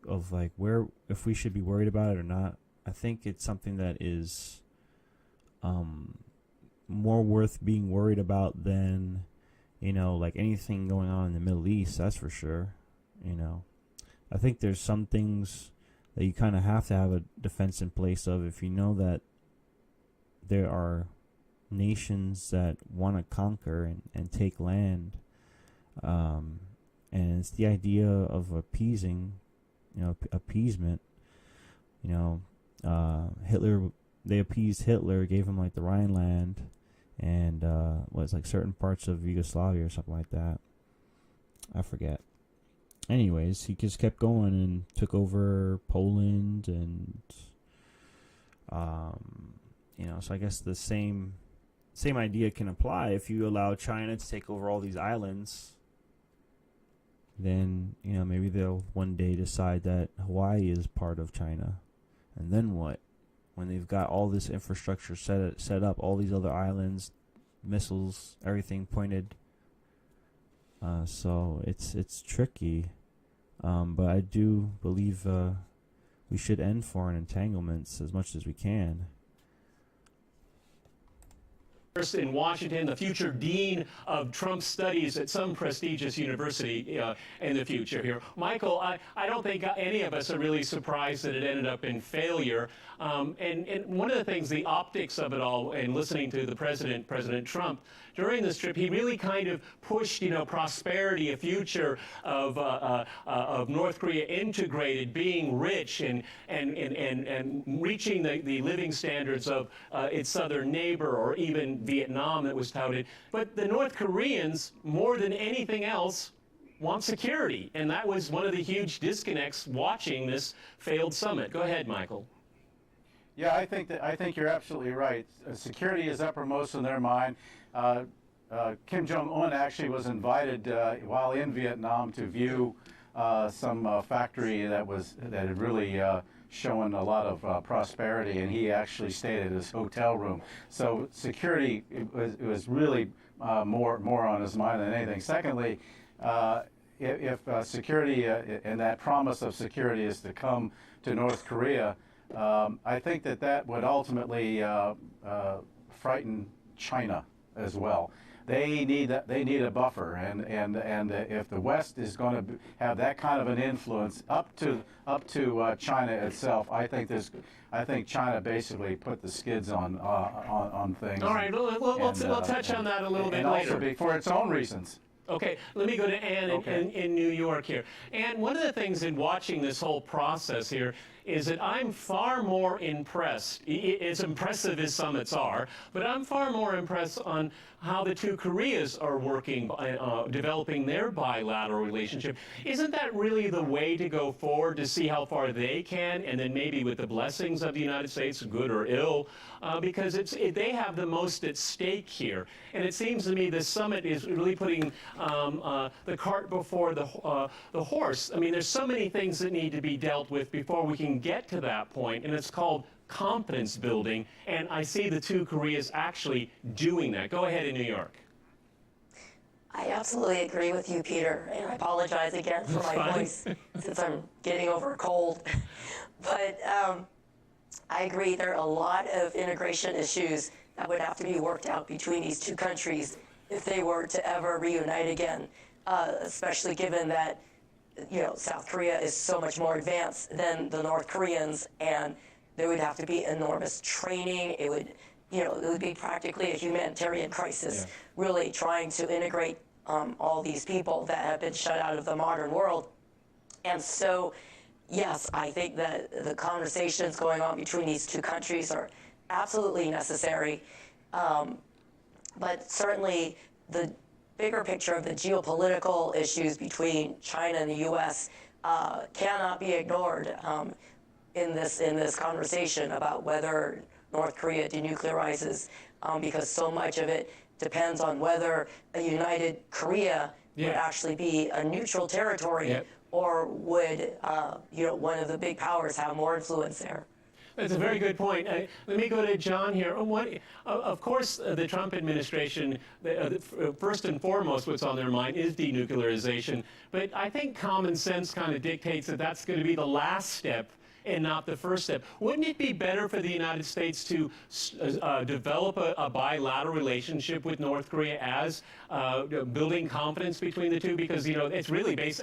Of where, if we should be worried about it or not. I think it's something that is more worth being worried about than like anything going on in the Middle East. That's for sure. I think there's some things that you kind of have to have a defense in place of if you know that there are nations that want to conquer and take land, and it's the idea of appeasement. Hitler, they appeased Hitler, gave him like the Rhineland and certain parts of Yugoslavia or something like that. I forget. Anyways, he just kept going and took over Poland and so I guess the same idea can apply. If you allow China to take over all these islands, then maybe they'll one day decide that Hawaii is part of China. And then what? When they've got all this infrastructure set up, all these other islands, missiles, everything pointed. So it's tricky. But I do believe we should end foreign entanglements as much as we can. In Washington, the future dean of Trump studies at some prestigious university in the future here. Michael, I don't think any of us are really surprised that it ended up in failure. And one of the things, the optics of it all, and listening to the President Trump, during this trip, he really kind of pushed, prosperity, a future of North Korea integrated, being rich and reaching the living standards of its southern neighbor, or even Vietnam that was touted. But the North Koreans, more than anything else, want security. And that was one of the huge disconnects watching this failed summit. Go ahead, Michael. Yeah, I think you're absolutely right. Security is uppermost in their mind. Kim Jong-un actually was invited while in Vietnam to view some factory that had really shown a lot of prosperity, and he actually stayed at his hotel room. So security was really more on his mind than anything. Secondly, if security and that promise of security is to come to North Korea, I think that would ultimately frighten China as well. They need a buffer, and if the West is going to have that kind of an influence up to China itself, I think China basically put the skids on things. All right, we'll touch on that a little bit later. And also for its own reasons. Okay, let me go to Ann in New York here. Ann, one of the things in watching this whole process here is that I'm far more impressed, as impressive as summits are, but I'm far more impressed on how the two Koreas are working, developing their bilateral relationship. Isn't that really the way to go forward, to see how far they can, and then maybe with the blessings of the United States, good or ill, because they have the most at stake here. And it seems to me this summit is really putting the cart before the horse. I mean, there's so many things that need to be dealt with before we can get to that point, and it's called confidence building, and I see the two Koreas actually doing that. Go ahead in New York. I absolutely agree with you, Peter, and I apologize again for my voice since I'm getting over a cold. But I agree, there are a lot of integration issues that would have to be worked out between these two countries if they were to ever reunite again, especially given that South Korea is so much more advanced than the North Koreans, and there would have to be enormous training. It would be practically a humanitarian crisis, really trying to integrate all these people that have been shut out of the modern world. And so, yes, I think that the conversations going on between these two countries are absolutely necessary. But certainly the bigger picture of the geopolitical issues between China and the U.S. Cannot be ignored in this conversation about whether North Korea denuclearizes, because so much of it depends on whether a united Korea would actually be a neutral territory, or would one of the big powers have more influence there? That's a very good point. Let me go to John here. Of course, the Trump administration, first and foremost, what's on their mind is denuclearization. But I think common sense kind of dictates that that's going to be the last step and not the first step. Wouldn't it be better for the United States to develop a bilateral relationship with North Korea as building confidence between the two? Because, it's really based,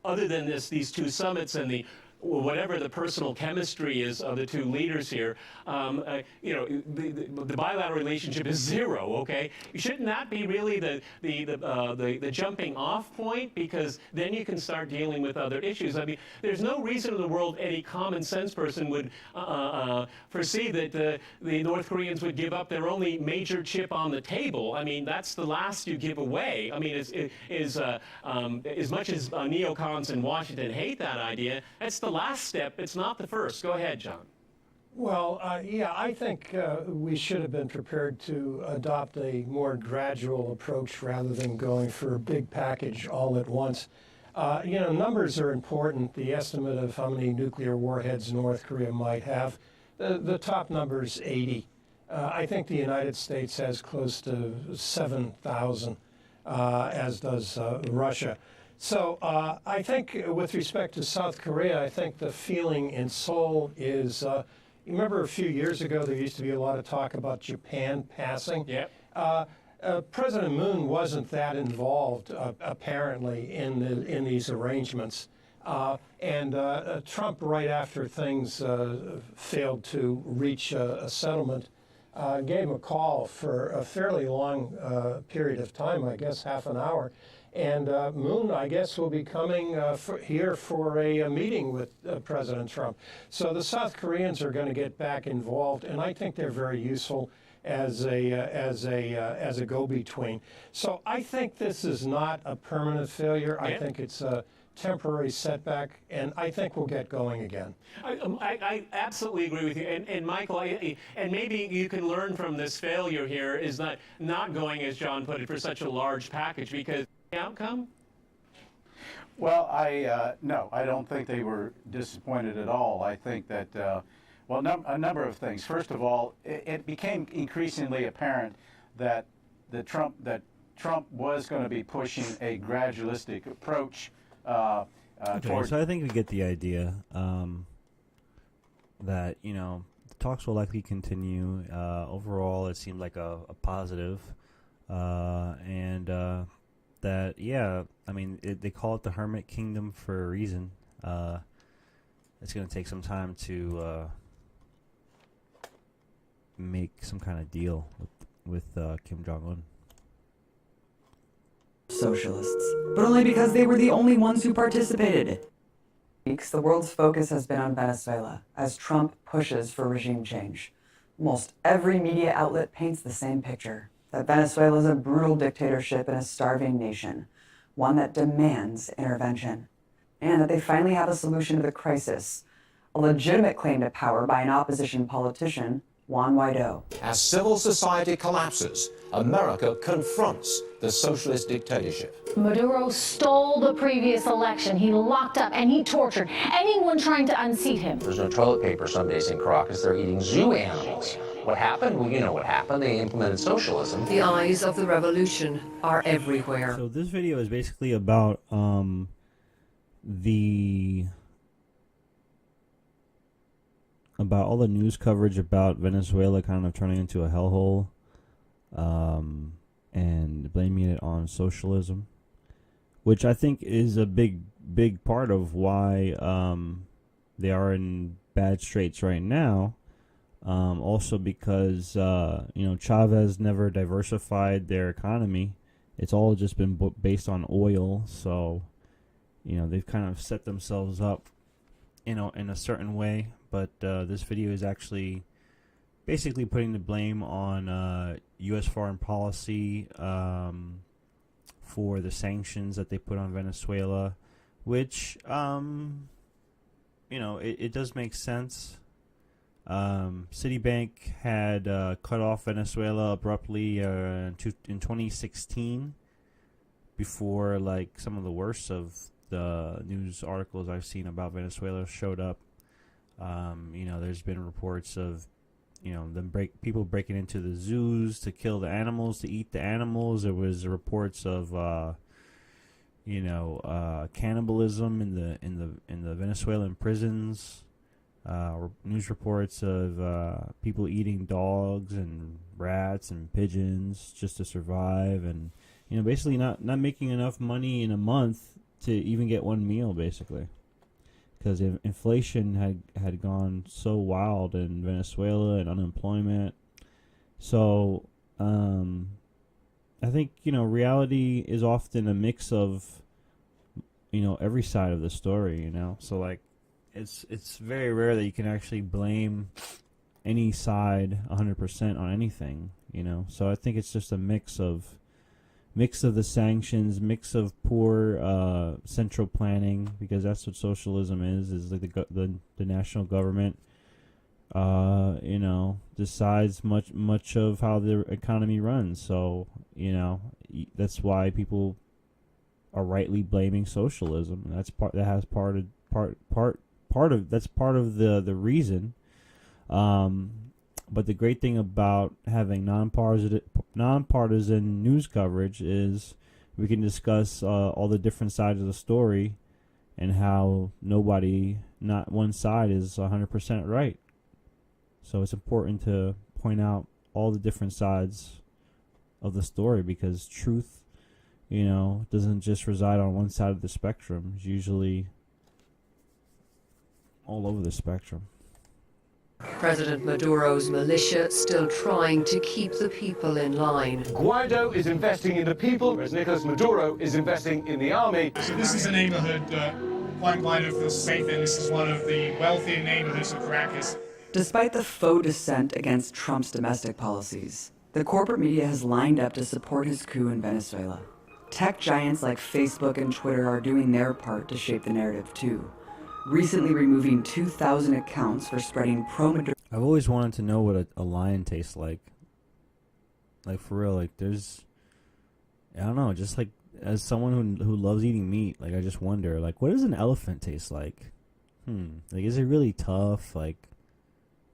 other than these two summits and whatever the personal chemistry is of the two leaders here, the bilateral relationship is zero, okay? Shouldn't that be really the jumping off point? Because then you can start dealing with other issues. There's no reason in the world any common sense person would foresee that the North Koreans would give up their only major chip on the table. That's the last you give away. As much as neocons in Washington hate that idea, that's the last step. It's not the first. Go ahead, John. Well, I think we should have been prepared to adopt a more gradual approach rather than going for a big package all at once. Numbers are important. The estimate of how many nuclear warheads North Korea might have, the top number is 80. I think the United States has close to 7,000, as does Russia. So I think with respect to South Korea, I think the feeling in Seoul is, you remember a few years ago there used to be a lot of talk about Japan passing? Yep. President Moon wasn't that involved, apparently, in these arrangements. And Trump, right after things failed to reach a settlement, gave him a call for a fairly long period of time, I guess half an hour. And Moon, I guess, will be coming here for a meeting with President Trump. So the South Koreans are going to get back involved, and I think they're very useful as a go-between. So I think this is not a permanent failure. I think it's a temporary setback, and I think we'll get going again. I absolutely agree with you. And Michael, and maybe you can learn from this failure here is not going, as John put it, for such a large package, because the outcome? Well, no, I don't think they were disappointed at all. I think that, a number of things. First of all, it became increasingly apparent that Trump was going to be pushing a gradualistic approach. Okay, so I think we get the idea that the talks will likely continue. Overall, it seemed like a positive, and that they call it the Hermit Kingdom for a reason. It's going to take some time to make some kind of deal with Kim Jong-un. Socialists, but only because they were the only ones who participated. The world's focus has been on Venezuela as Trump pushes for regime change. Almost every media outlet paints the same picture, that Venezuela is a brutal dictatorship and a starving nation, one that demands intervention, and that they finally have a solution to the crisis, a legitimate claim to power by an opposition politician, Juan Guaido. As civil society collapses, America confronts the socialist dictatorship. Maduro stole the previous election. He locked up and he tortured anyone trying to unseat him. There's no toilet paper some days in Caracas. They're eating zoo animals. What happened? Well, you know what happened. They implemented socialism. The eyes of the revolution are everywhere. So this video is basically about all the news coverage about Venezuela kind of turning into a hellhole, and blaming it on socialism, which I think is a big part of why they are in bad straits right now. Also because Chavez never diversified their economy. It's all just been based on oil, so they've kind of set themselves up in a certain way. But this video is actually basically putting the blame on U.S. foreign policy for the sanctions that they put on Venezuela, which it does make sense. Citibank had cut off Venezuela abruptly in 2016 before like some of the worst of the news articles I've seen about Venezuela showed up. There's been reports of, people breaking into the zoos to kill the animals, to eat the animals. There was reports of, cannibalism in the Venezuelan prisons. News reports of people eating dogs and rats and pigeons just to survive, and basically not making enough money in a month to even get one meal, basically, because inflation had gone so wild in Venezuela, and unemployment. So I think reality is often a mix of every side of the story. So like it's very rare that you can actually blame any side 100% on anything. So I think it's just a mix of the sanctions, mix of poor central planning, because that's what socialism is like the national government decides much of how the economy runs. So that's why people are rightly blaming socialism. That's part of the reason. But the great thing about having nonpartisan news coverage is we can discuss all the different sides of the story, and how not one side is 100% right. So it's important to point out all the different sides of the story, because truth, doesn't just reside on one side of the spectrum. It's usually all over the spectrum. President Maduro's militia still trying to keep the people in line. Guaido is investing in the people, whereas Nicolas Maduro is investing in the army. So this is a neighborhood Juan Guaido feels safe in. This is one of the wealthier neighborhoods of Caracas. Despite the faux dissent against Trump's domestic policies, the corporate media has lined up to support his coup in Venezuela. Tech giants like Facebook and Twitter are doing their part to shape the narrative too, recently removing 2,000 accounts for spreading pro-Maduro. I've always wanted to know what a lion tastes like. Like, for real, like, there's, I don't know, just like, as someone who loves eating meat, like, I just wonder, like, what does an elephant taste like? Like, is it really tough? Like,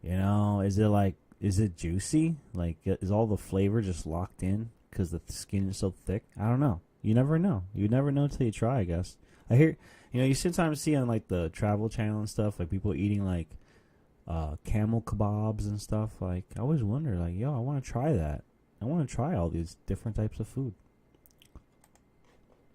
is it juicy? Like, is all the flavor just locked in because the skin is so thick? I don't know. You never know. You never know until you try, I guess. I hear, you sometimes see on, like, the Travel Channel and stuff, like, people eating, like, camel kebabs and stuff. Like, I always wonder, like, I want to try that. I want to try all these different types of food.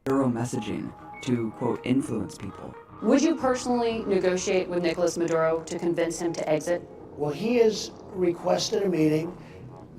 Messaging to, quote, influence people. Would you personally negotiate with Nicolas Maduro to convince him to exit? Well, he has requested a meeting,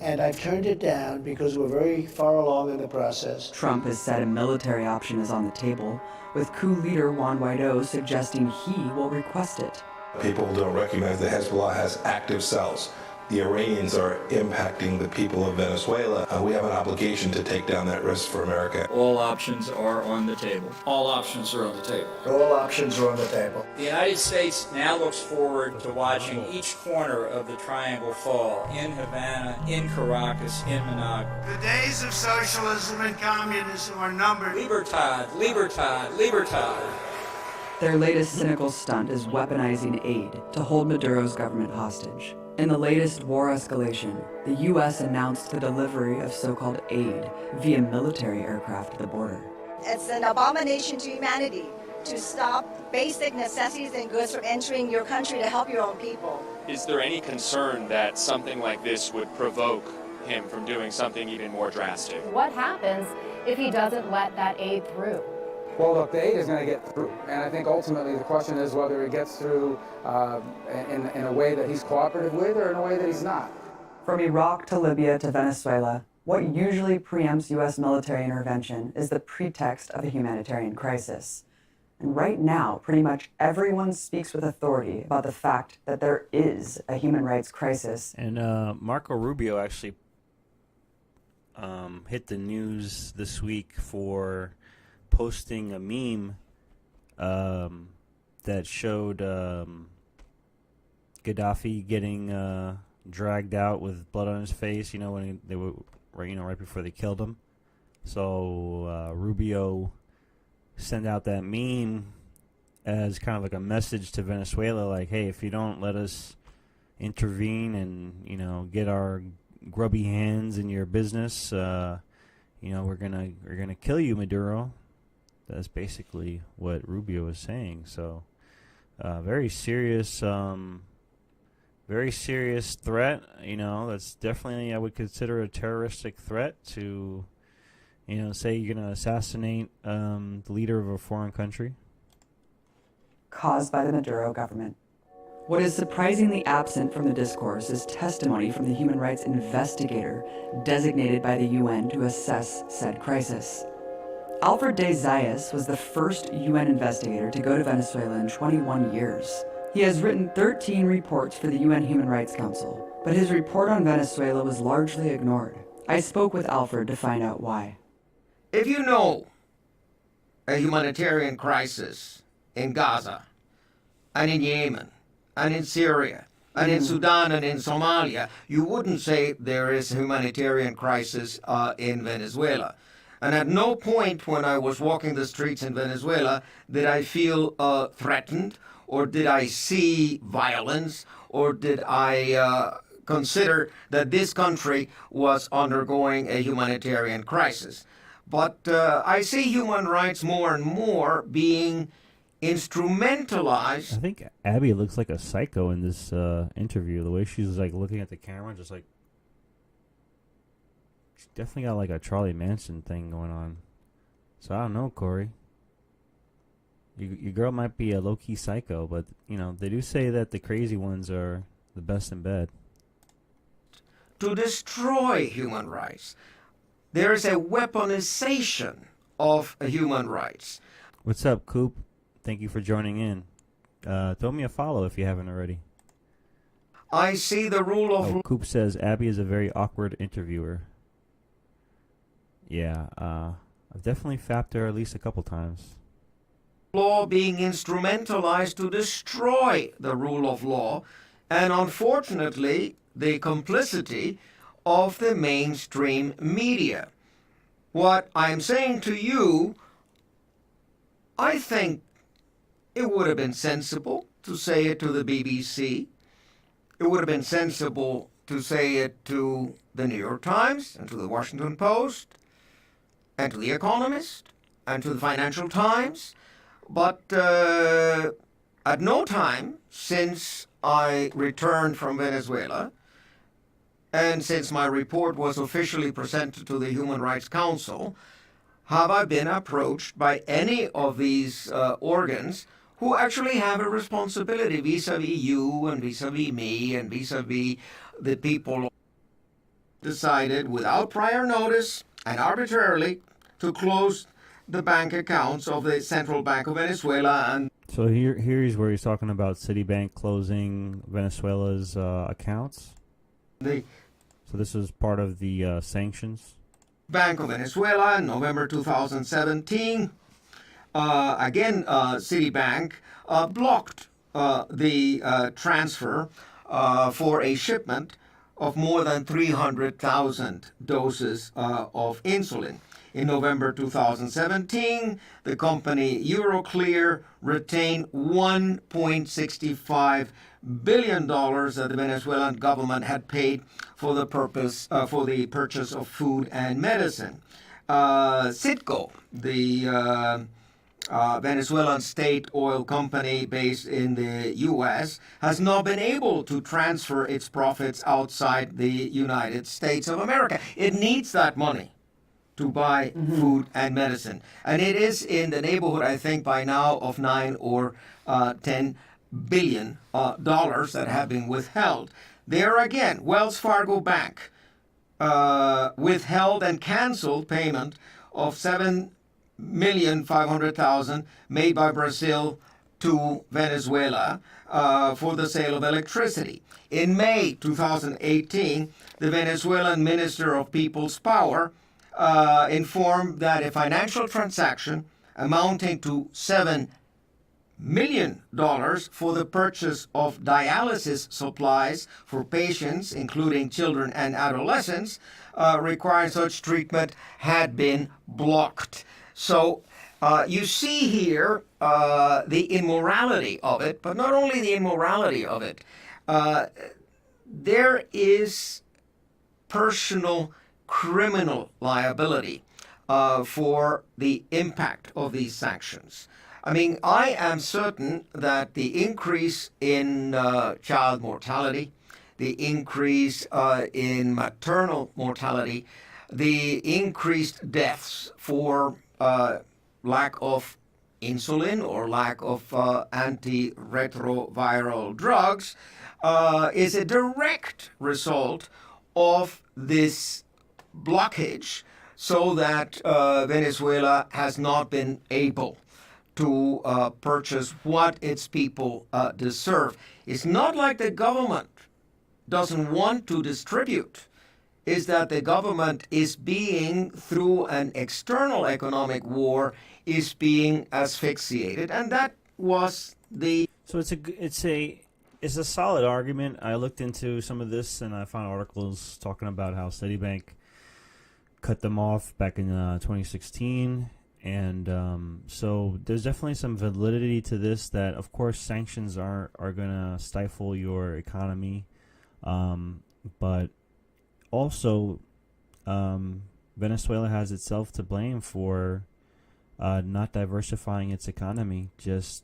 and I've turned it down because we're very far along in the process. Trump has said a military option is on the table, with coup leader Juan Guaido suggesting he will request it. People don't recognize that Hezbollah has active cells. The Iranians are impacting the people of Venezuela. We have an obligation to take down that risk for America. All options are on the table. All options are on the table. All options are on the table. The United States now looks forward to watching each corner of the triangle fall, in Havana, in Caracas, in Managua. The days of socialism and communism are numbered. Libertad, libertad, libertad. Their latest cynical stunt is weaponizing aid to hold Maduro's government hostage. In the latest war escalation, the U.S. announced the delivery of so-called aid via military aircraft at the border. It's an abomination to humanity to stop basic necessities and goods from entering your country to help your own people. Is there any concern that something like this would provoke him from doing something even more drastic? What happens if he doesn't let that aid through? Well, look, the aid is going to get through, and I think ultimately the question is whether it gets through in a way that he's cooperative with or in a way that he's not. From Iraq to Libya to Venezuela, what usually preempts U.S. military intervention is the pretext of a humanitarian crisis. And right now, pretty much everyone speaks with authority about the fact that there is a human rights crisis. And Marco Rubio actually hit the news this week for posting a meme that showed Gaddafi getting dragged out with blood on his face, when they were right before they killed him So Rubio sent out that meme as kind of like a message to Venezuela, like, hey, if you don't let us intervene and get our grubby hands in your business, we're gonna kill you, Maduro. That's basically what Rubio was saying. So very serious threat. That's definitely, I would consider, a terroristic threat to say you're gonna assassinate the leader of a foreign country. Caused by the Maduro government. What is surprisingly absent from the discourse is testimony from the human rights investigator designated by the UN to assess said crisis. Alfred de Zayas was the first UN investigator to go to Venezuela in 21 years. He has written 13 reports for the UN Human Rights Council, but his report on Venezuela was largely ignored. I spoke with Alfred to find out why. If you know a humanitarian crisis in Gaza, and in Yemen, and in Syria, and in Sudan, and in Somalia, you wouldn't say there is a humanitarian crisis in Venezuela. And at no point when I was walking the streets in Venezuela did I feel threatened, or did I see violence, or did I consider that this country was undergoing a humanitarian crisis. But I see human rights more and more being instrumentalized. I think Abby looks like a psycho in this interview. The way she's like looking at the camera, just like, she's definitely got like a Charlie Manson thing going on. So I don't know, Corey. Your girl might be a low-key psycho, but they do say that the crazy ones are the best in bed. To destroy human rights. There is a weaponization of human rights. What's up, Coop? Thank you for joining in. Throw me a follow if you haven't already. I see the rule of... Coop says, Abby is a very awkward interviewer. Yeah, I've definitely fapped her at least a couple times. Law being instrumentalized to destroy the rule of law, and unfortunately, the complicity of the mainstream media. What I'm saying to you, I think it would have been sensible to say it to the BBC. It would have been sensible to say it to the New York Times and to the Washington Post and to the Economist and to the Financial Times. But at no time since I returned from Venezuela, and since my report was officially presented to the Human Rights Council, have I been approached by any of these organs who actually have a responsibility vis-a-vis you and vis-a-vis me and vis-a-vis the people decided without prior notice and arbitrarily to close the bank accounts of the Central Bank of Venezuela. And so here's where he's talking about Citibank closing Venezuela's accounts. So this is part of the sanctions. Bank of Venezuela in November 2017. Again, Citibank blocked the transfer for a shipment of more than 300,000 doses of insulin. In November 2017, the company Euroclear retained $1.65 billion that the Venezuelan government had paid for the purchase of food and medicine. Citgo, the Venezuelan state oil company based in the U.S., has not been able to transfer its profits outside the United States of America. It needs that money to buy food and medicine. And it is in the neighborhood, I think, by now of $9 or $10 billion that have been withheld. There again, Wells Fargo Bank withheld and canceled payment of $7,500,000 made by Brazil to Venezuela for the sale of electricity. In May 2018, the Venezuelan Minister of People's Power informed that a financial transaction amounting to $7 million for the purchase of dialysis supplies for patients, including children and adolescents, requiring such treatment had been blocked. So you see here the immorality of it, but not only the immorality of it, there is personal criminal liability for the impact of these sanctions. I mean, I am certain that the increase in child mortality, the increase in maternal mortality, the increased deaths for lack of insulin or lack of antiretroviral drugs is a direct result of this blockage, so that Venezuela has not been able to purchase what its people deserve. It's not like the government doesn't want to distribute. Is that the government is being, through an external economic war, is being asphyxiated, and that was the. So it's a solid argument. I looked into some of this and I found articles talking about how Citibank cut them off back in 2016. And so there's definitely some validity to this, that of course sanctions are going to stifle your economy. But also Venezuela has itself to blame for not diversifying its economy, just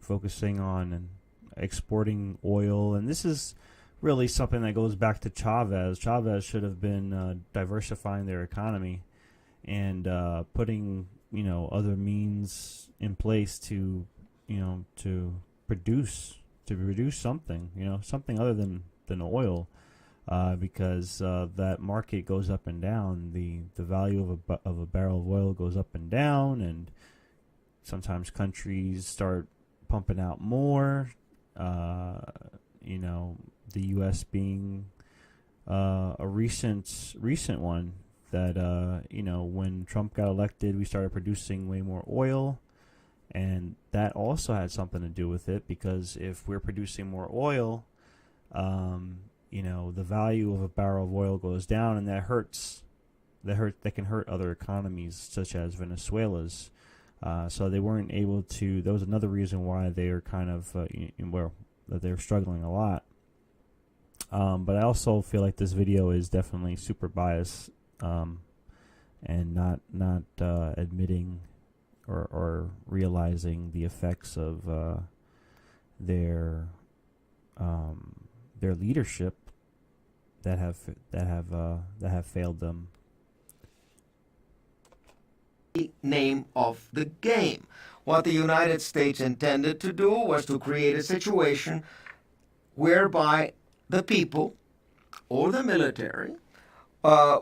focusing on exporting oil. And this is really something that goes back to Chavez. Chavez should have been diversifying their economy and putting other means in place to produce something, something other than oil, because that market goes up and down. The value of a barrel of oil goes up and down, and sometimes countries start pumping out more. The U.S. being a recent one. That when Trump got elected, we started producing way more oil, and that also had something to do with it, because if we're producing more oil, the value of a barrel of oil goes down, and that can hurt other economies such as Venezuela's. So they weren't able to. That was another reason why they are kind of that they're struggling a lot. But I also feel like this video is definitely super biased. And not admitting or realizing the effects of their leadership that have failed them. Name of the game. What the United States intended to do was to create a situation whereby the people or the military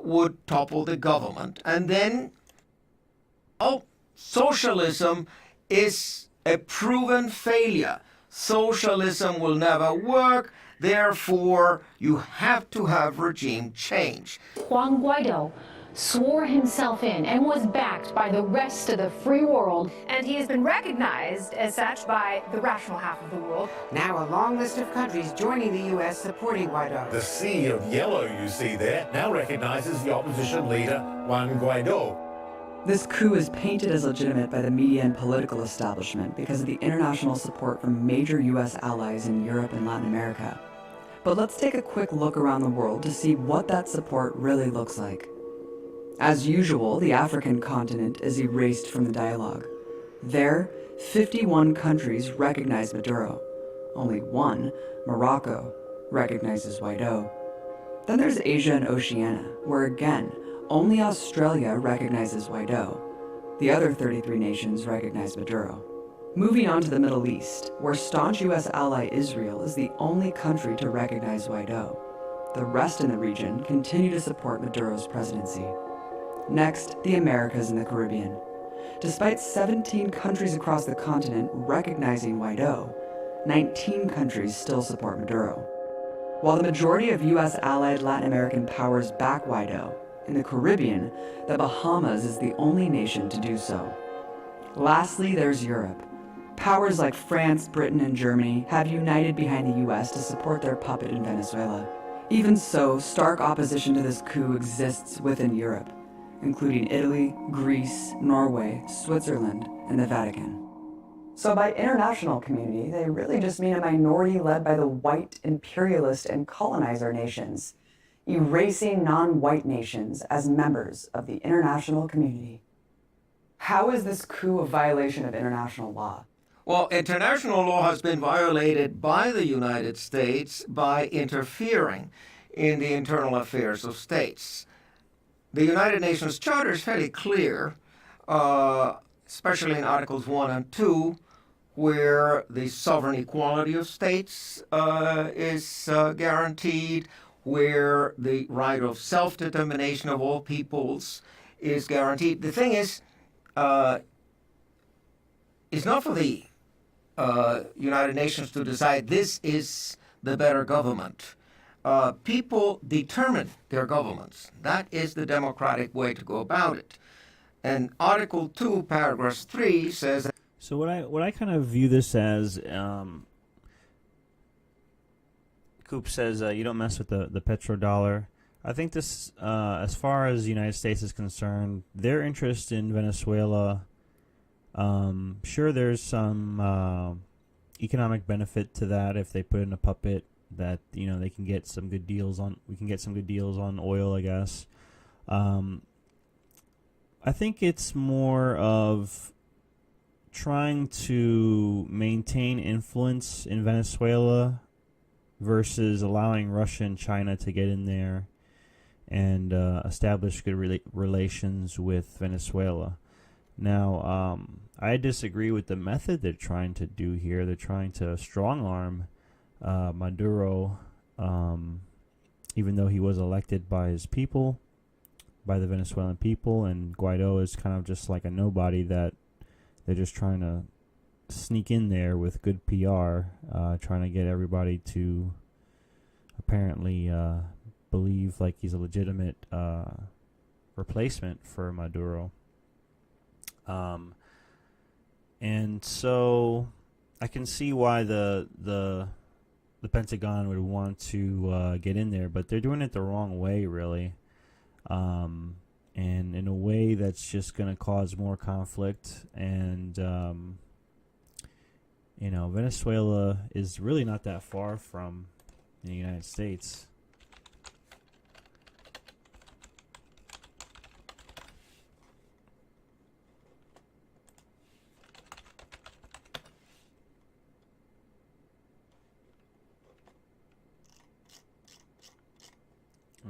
would topple the government. And then, socialism is a proven failure. Socialism will never work. Therefore, you have to have regime change. Juan Guaido swore himself in and was backed by the rest of the free world. And he has been recognized as such by the rational half of the world. Now a long list of countries joining the U.S. supporting Guaido. The sea of yellow you see there now recognizes the opposition leader, Juan Guaido. This coup is painted as legitimate by the media and political establishment because of the international support from major U.S. allies in Europe and Latin America. But let's take a quick look around the world to see what that support really looks like. As usual, the African continent is erased from the dialogue. There, 51 countries recognize Maduro. Only one, Morocco, recognizes Guaido. Then there's Asia and Oceania, where again, only Australia recognizes Guaido. The other 33 nations recognize Maduro. Moving on to the Middle East, where staunch U.S. ally Israel is the only country to recognize Guaido. The rest in the region continue to support Maduro's presidency. Next, the Americas and the Caribbean. Despite 17 countries across the continent recognizing Guaido, 19 countries still support Maduro. While the majority of U.S. allied Latin American powers back Guaido, in the Caribbean, the Bahamas is the only nation to do so. Lastly, there's Europe. Powers like France, Britain, and Germany have united behind the US to support their puppet in Venezuela. Even so, stark opposition to this coup exists within Europe, including Italy, Greece, Norway, Switzerland, and the Vatican. So by international community, they really just mean a minority led by the white imperialist and colonizer nations, erasing non-white nations as members of the international community. How is this coup a violation of international law? Well, international law has been violated by the United States by interfering in the internal affairs of states. The United Nations Charter is fairly clear, especially in Articles 1 and 2, where the sovereign equality of states is guaranteed, where the right of self-determination of all peoples is guaranteed. The thing is, it's not for the United Nations to decide this is the better government. People determine their governments. That is the democratic way to go about it. And Article 2, Paragraph 3 says that. So what I kind of view this as, Coop says you don't mess with the petrodollar. I think this, as far as the United States is concerned, their interest in Venezuela, sure, there's some economic benefit to that if they put in a puppet that they can get some good deals on. We can get some good deals on oil, I guess. I think it's more of trying to maintain influence in Venezuela versus allowing Russia and China to get in there and establish good relations with Venezuela. Now, I disagree with the method they're trying to do here. They're trying to strong-arm Maduro, even though he was elected by his people, by the Venezuelan people, and Guaido is kind of just like a nobody that they're just trying to sneak in there with good PR, trying to get everybody to apparently believe like he's a legitimate replacement for Maduro. And so I can see why the Pentagon would want to get in there, but they're doing it the wrong way, really. And in a way that's just going to cause more conflict. And, Venezuela is really not that far from the United States.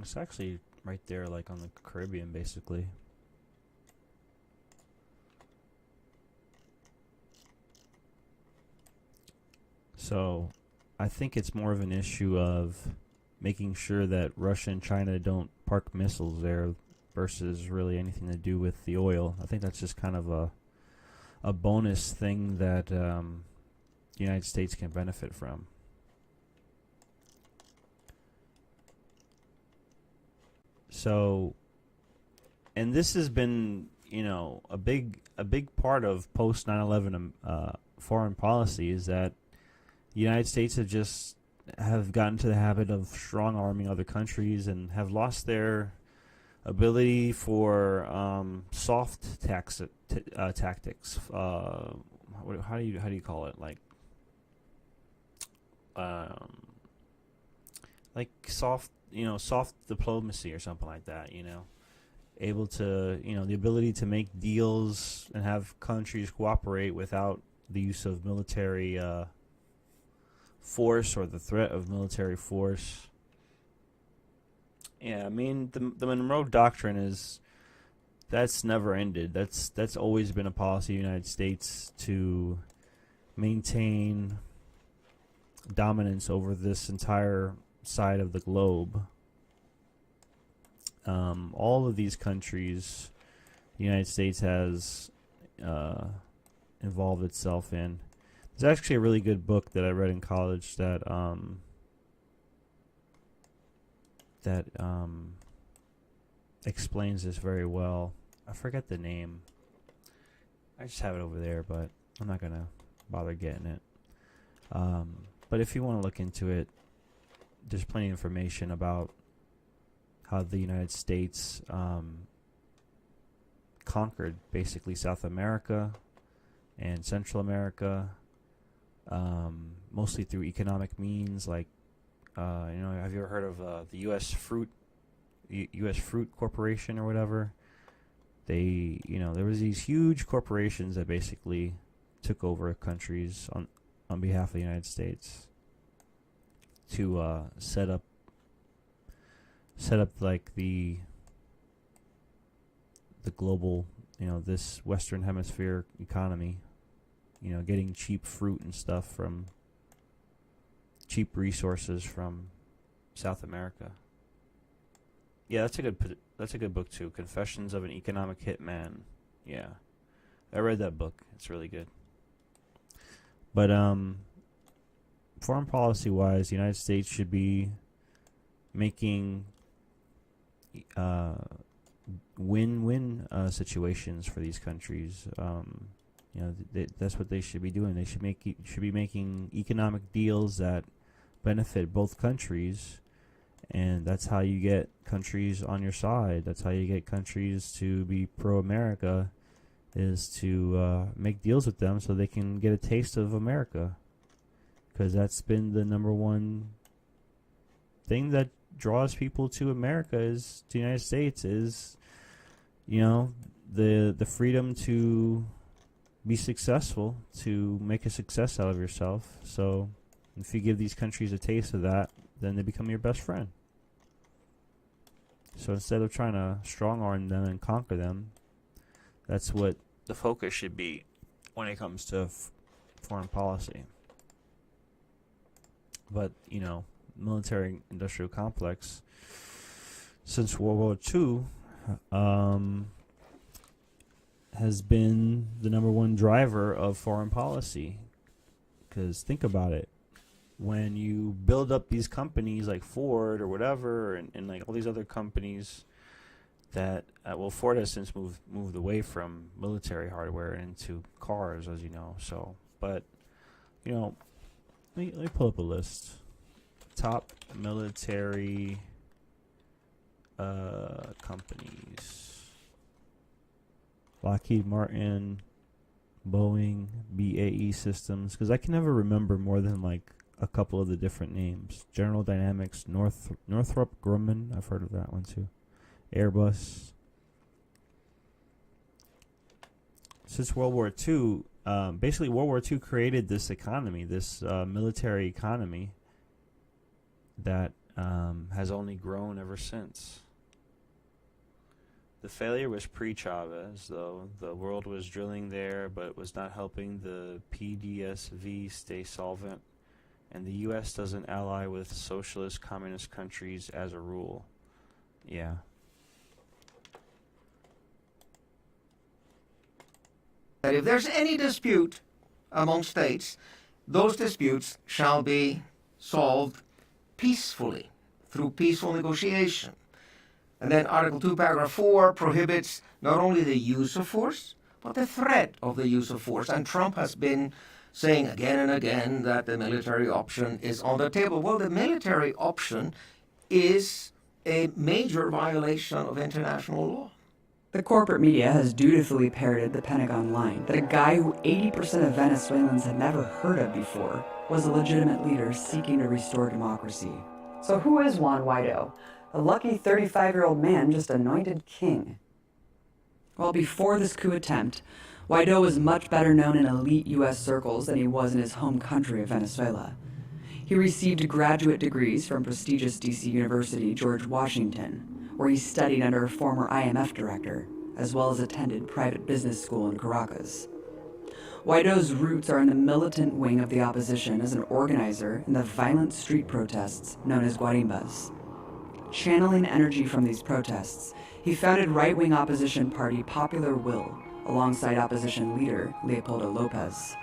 It's actually right there, like on the Caribbean, basically. So I think it's more of an issue of making sure that Russia and China don't park missiles there versus really anything to do with the oil. I think that's just kind of a bonus thing that the United States can benefit from. So, and this has been, a big part of post 9/11 foreign policy is that the United States have gotten to the habit of strong arming other countries and have lost their ability for soft tactics. How do you call it? Like soft. Soft diplomacy or something like that, able to, the ability to make deals and have countries cooperate without the use of military force or the threat of military force. Yeah, I mean, the Monroe Doctrine that's never ended. That's always been a policy of the United States to maintain dominance over this entire side of the globe. All of these countries the United States has involved itself in. There's actually a really good book that I read in college that explains this very well. I forget the name. I just have it over there, but I'm not gonna bother getting it. But if you want to look into it, there's plenty of information about how the United States conquered basically South America and Central America, mostly through economic means, like have you ever heard of the U.S. Fruit Corporation or whatever? They, there was these huge corporations that basically took over countries on behalf of the United States to set up like the global, this Western Hemisphere economy, getting cheap fruit and stuff from cheap resources from South America. Yeah, that's a good book too. Confessions of an Economic Hitman. Yeah, I read that book. It's really good. But foreign policy wise, the United States should be making win-win situations for these countries. That's what they should be doing. They should be making economic deals that benefit both countries, and that's how you get countries on your side. That's how you get countries to be pro-America, is to make deals with them so they can get a taste of America, because that's been the number one thing that draws people to America, is to the United States, is the freedom to be successful, to make a success out of yourself. So if you give these countries a taste of that, then they become your best friend. So instead of trying to strong arm them and conquer them, that's what the focus should be when it comes to foreign policy. But, military industrial complex since World War II has been the number one driver of foreign policy. Because think about it. When you build up these companies like Ford or whatever, and like all these other companies that, Ford has since moved away from military hardware into cars, as you know. So, but, let me pull up a list. Top military companies: Lockheed Martin, Boeing, BAE Systems, because I can never remember more than like a couple of the different names. General Dynamics, Northrop Grumman, I've heard of that one too. Airbus. Since World War II, basically World War II created this economy, this military economy that has only grown ever since. The failure was pre-Chavez, though. The world was drilling there, but it was not helping the PDSV stay solvent, and the U.S. doesn't ally with socialist communist countries as a rule. Yeah. That if there's any dispute among states, those disputes shall be solved peacefully, through peaceful negotiation. And then Article 2, Paragraph 4 prohibits not only the use of force, but the threat of the use of force. And Trump has been saying again and again that the military option is on the table. Well, the military option is a major violation of international law. The corporate media has dutifully parroted the Pentagon line that a guy who 80% of Venezuelans had never heard of before was a legitimate leader seeking to restore democracy. So who is Juan Guaido? A lucky 35-year-old man just anointed king. Well, before this coup attempt, Guaido was much better known in elite U.S. circles than he was in his home country of Venezuela. He received graduate degrees from prestigious D.C. University George Washington, where he studied under a former IMF director, as well as attended private business school in Caracas. Guaido's roots are in the militant wing of the opposition as an organizer in the violent street protests known as guarimbas. Channeling energy from these protests, he founded right-wing opposition party Popular Will, alongside opposition leader Leopoldo Lopez.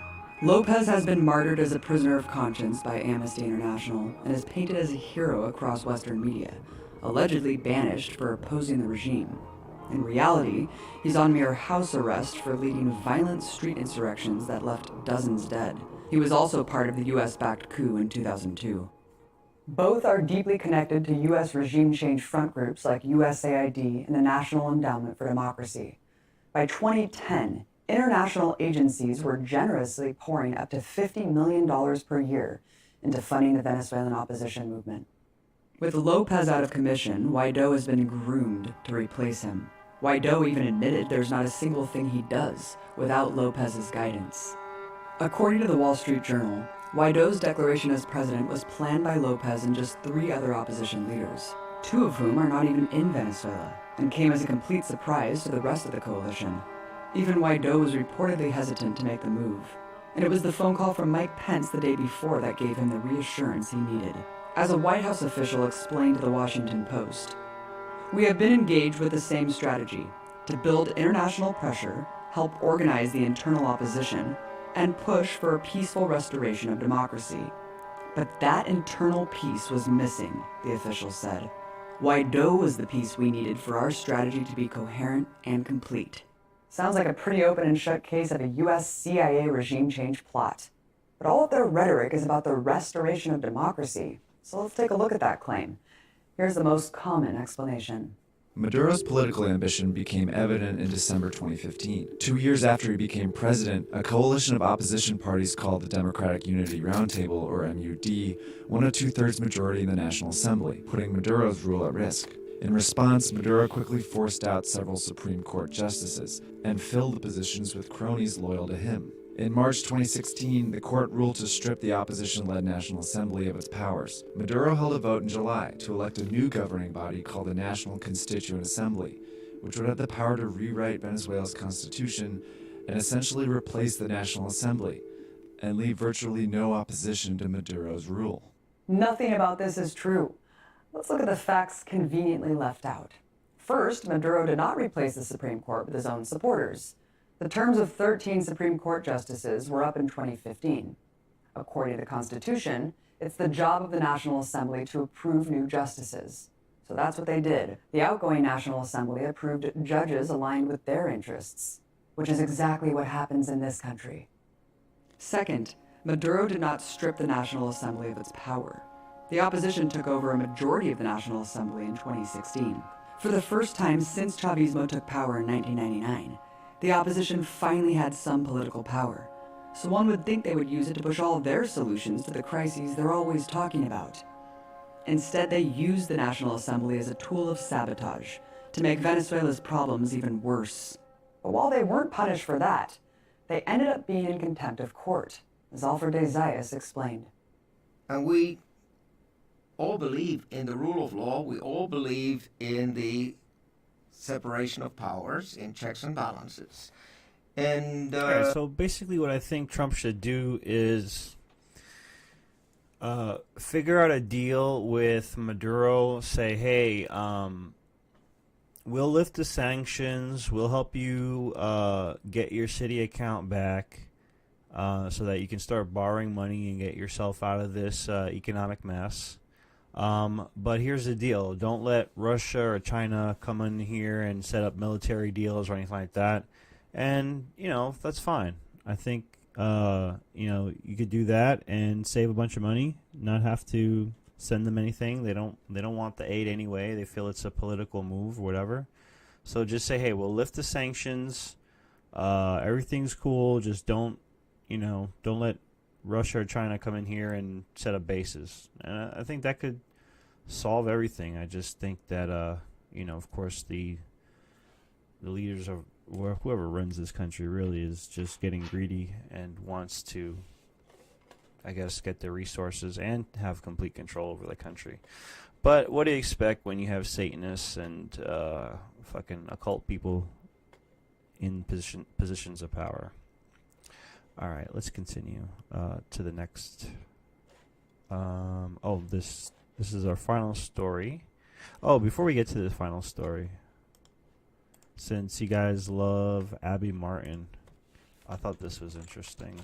Lopez has been martyred as a prisoner of conscience by Amnesty International and is painted as a hero across Western media, allegedly banished for opposing the regime. In reality, he's on mere house arrest for leading violent street insurrections that left dozens dead. He was also part of the US-backed coup in 2002. Both are deeply connected to US regime change front groups like USAID and the National Endowment for Democracy. By 2010, international agencies were generously pouring up to $50 million per year into funding the Venezuelan opposition movement. With Lopez out of commission, Guaidó has been groomed to replace him. Guaidó even admitted there's not a single thing he does without Lopez's guidance. According to the Wall Street Journal, Guaidó's declaration as president was planned by Lopez and just 3 other opposition leaders, 2 of whom are not even in Venezuela, and came as a complete surprise to the rest of the coalition. Even Guaidó was reportedly hesitant to make the move, and it was the phone call from Mike Pence the day before that gave him the reassurance he needed. As a White House official explained to the Washington Post, "We have been engaged with the same strategy, to build international pressure, help organize the internal opposition, and push for a peaceful restoration of democracy. But that internal piece was missing," the official said. "Guaidó was the piece we needed for our strategy to be coherent and complete." Sounds like a pretty open and shut case of a US CIA regime change plot. But all of their rhetoric is about the restoration of democracy. So let's take a look at that claim. Here's the most common explanation. Maduro's political ambition became evident in December 2015. 2 years after he became president, a coalition of opposition parties called the Democratic Unity Roundtable, or MUD, won a 2/3 majority in the National Assembly, putting Maduro's rule at risk. In response, Maduro quickly forced out several Supreme Court justices and filled the positions with cronies loyal to him. In March 2016, the court ruled to strip the opposition-led National Assembly of its powers. Maduro held a vote in July to elect a new governing body called the National Constituent Assembly, which would have the power to rewrite Venezuela's constitution and essentially replace the National Assembly and leave virtually no opposition to Maduro's rule. Nothing about this is true. Let's look at the facts conveniently left out. First, Maduro did not replace the Supreme Court with his own supporters. The terms of 13 Supreme Court justices were up in 2015. According to the Constitution, it's the job of the National Assembly to approve new justices. So that's what they did. The outgoing National Assembly approved judges aligned with their interests, which is exactly what happens in this country. Second, Maduro did not strip the National Assembly of its power. The opposition took over a majority of the National Assembly in 2016. For the first time since Chavismo took power in 1999, the opposition finally had some political power, so one would think they would use it to push all their solutions to the crises they're always talking about. Instead, they used the National Assembly as a tool of sabotage to make Venezuela's problems even worse. But while they weren't punished for that, they ended up being in contempt of court, as Alfred de Zayas explained. And we all believe in the rule of law. We all believe in the separation of powers, in checks and balances. And all right, so basically what I think Trump should do is figure out a deal with Maduro, say, hey, we'll lift the sanctions, we'll help you get your city account back so that you can start borrowing money and get yourself out of this economic mess. But here's the deal. Don't let Russia or China come in here and set up military deals or anything like that. And, that's fine. I think, you could do that and save a bunch of money, not have to send them anything. They don't want the aid anyway. They feel it's a political move or whatever. So just say, hey, we'll lift the sanctions. Everything's cool. Just don't let Russia or China come in here and set up bases. And I think that could solve everything. I just think that, of course, the leaders of whoever runs this country really is just getting greedy and wants to, I guess, get their resources and have complete control over the country. But what do you expect when you have Satanists and fucking occult people in positions of power? All right, let's continue to the next. This is our final story. Oh, before we get to the final story, since you guys love Abby Martin, I thought this was interesting.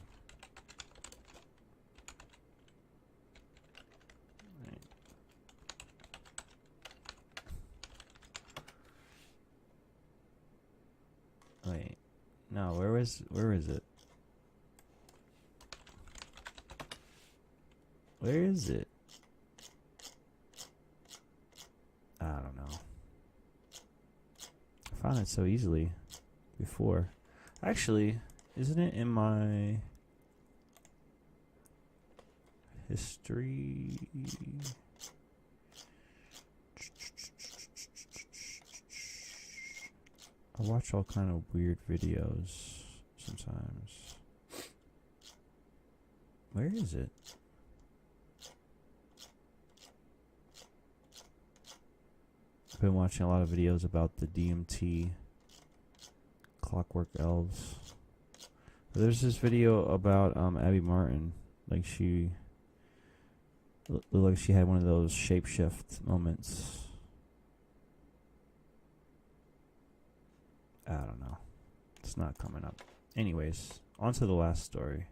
No, where is it? Where is it? I don't know. I found it so easily before. Actually, isn't it in my history? I watch all kind of weird videos sometimes. Where is it? I've been watching a lot of videos about the DMT, Clockwork Elves. There's this video about Abby Martin. Like she looked like she had one of those shapeshift moments. I don't know. It's not coming up. Anyways, on to the last story.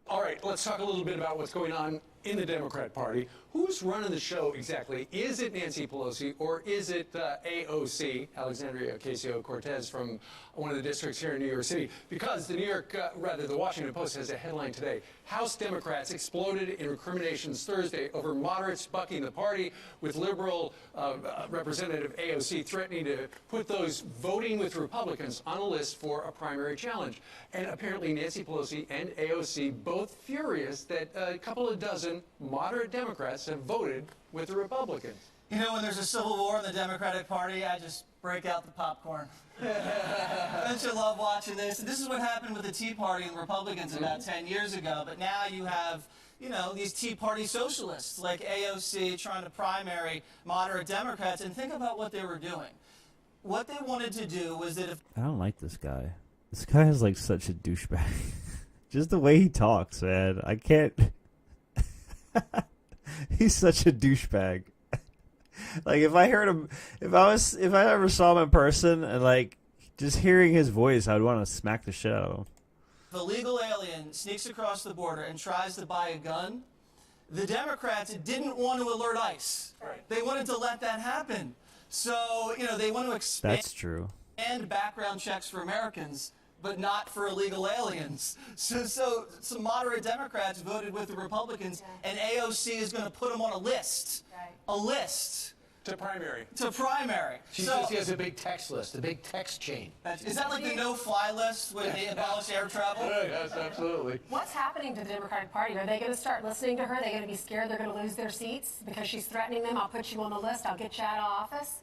All right, let's talk a little bit about what's going on in the Democrat Party. Who's running the show exactly? Is it Nancy Pelosi or is it AOC, Alexandria Ocasio-Cortez, from one of the districts here in New York City? Because the Washington Post has a headline today. House Democrats exploded in recriminations Thursday over moderates bucking the party, with liberal Representative AOC threatening to put those voting with Republicans on a list for a primary challenge. And apparently Nancy Pelosi and AOC both furious that a couple of dozen moderate Democrats have voted with the Republicans. You know, when there's a civil war in the Democratic Party, I just break out the popcorn. Don't you love watching this? This is what happened with the Tea Party and the Republicans about 10 years ago, but now you have, you know, these Tea Party socialists like AOC trying to primary moderate Democrats, and think about what they were doing. What they wanted to do was that if... I don't like this guy. This guy is like such a douchebag. Just the way he talks, man. I can't... He's such a douchebag. Like if I heard him, if I ever saw him in person and like just hearing his voice, I'd want to smack the shit out of him. If a legal alien sneaks across the border and tries to buy a gun, the Democrats didn't want to alert ICE. Right. They wanted to let that happen. So, you know, they want to expand That's true. background checks for Americans, but not for illegal aliens. So some moderate Democrats voted with the Republicans, and AOC is going to put them on a list. Right. A list. To primary. To primary. She says he has a big text list, a big text chain. Is that like the no-fly list when they abolish air travel? Yes, absolutely. What's happening to the Democratic Party? Are they going to start listening to her? Are they going to be scared they're going to lose their seats because she's threatening them? I'll put you on the list. I'll get you out of office.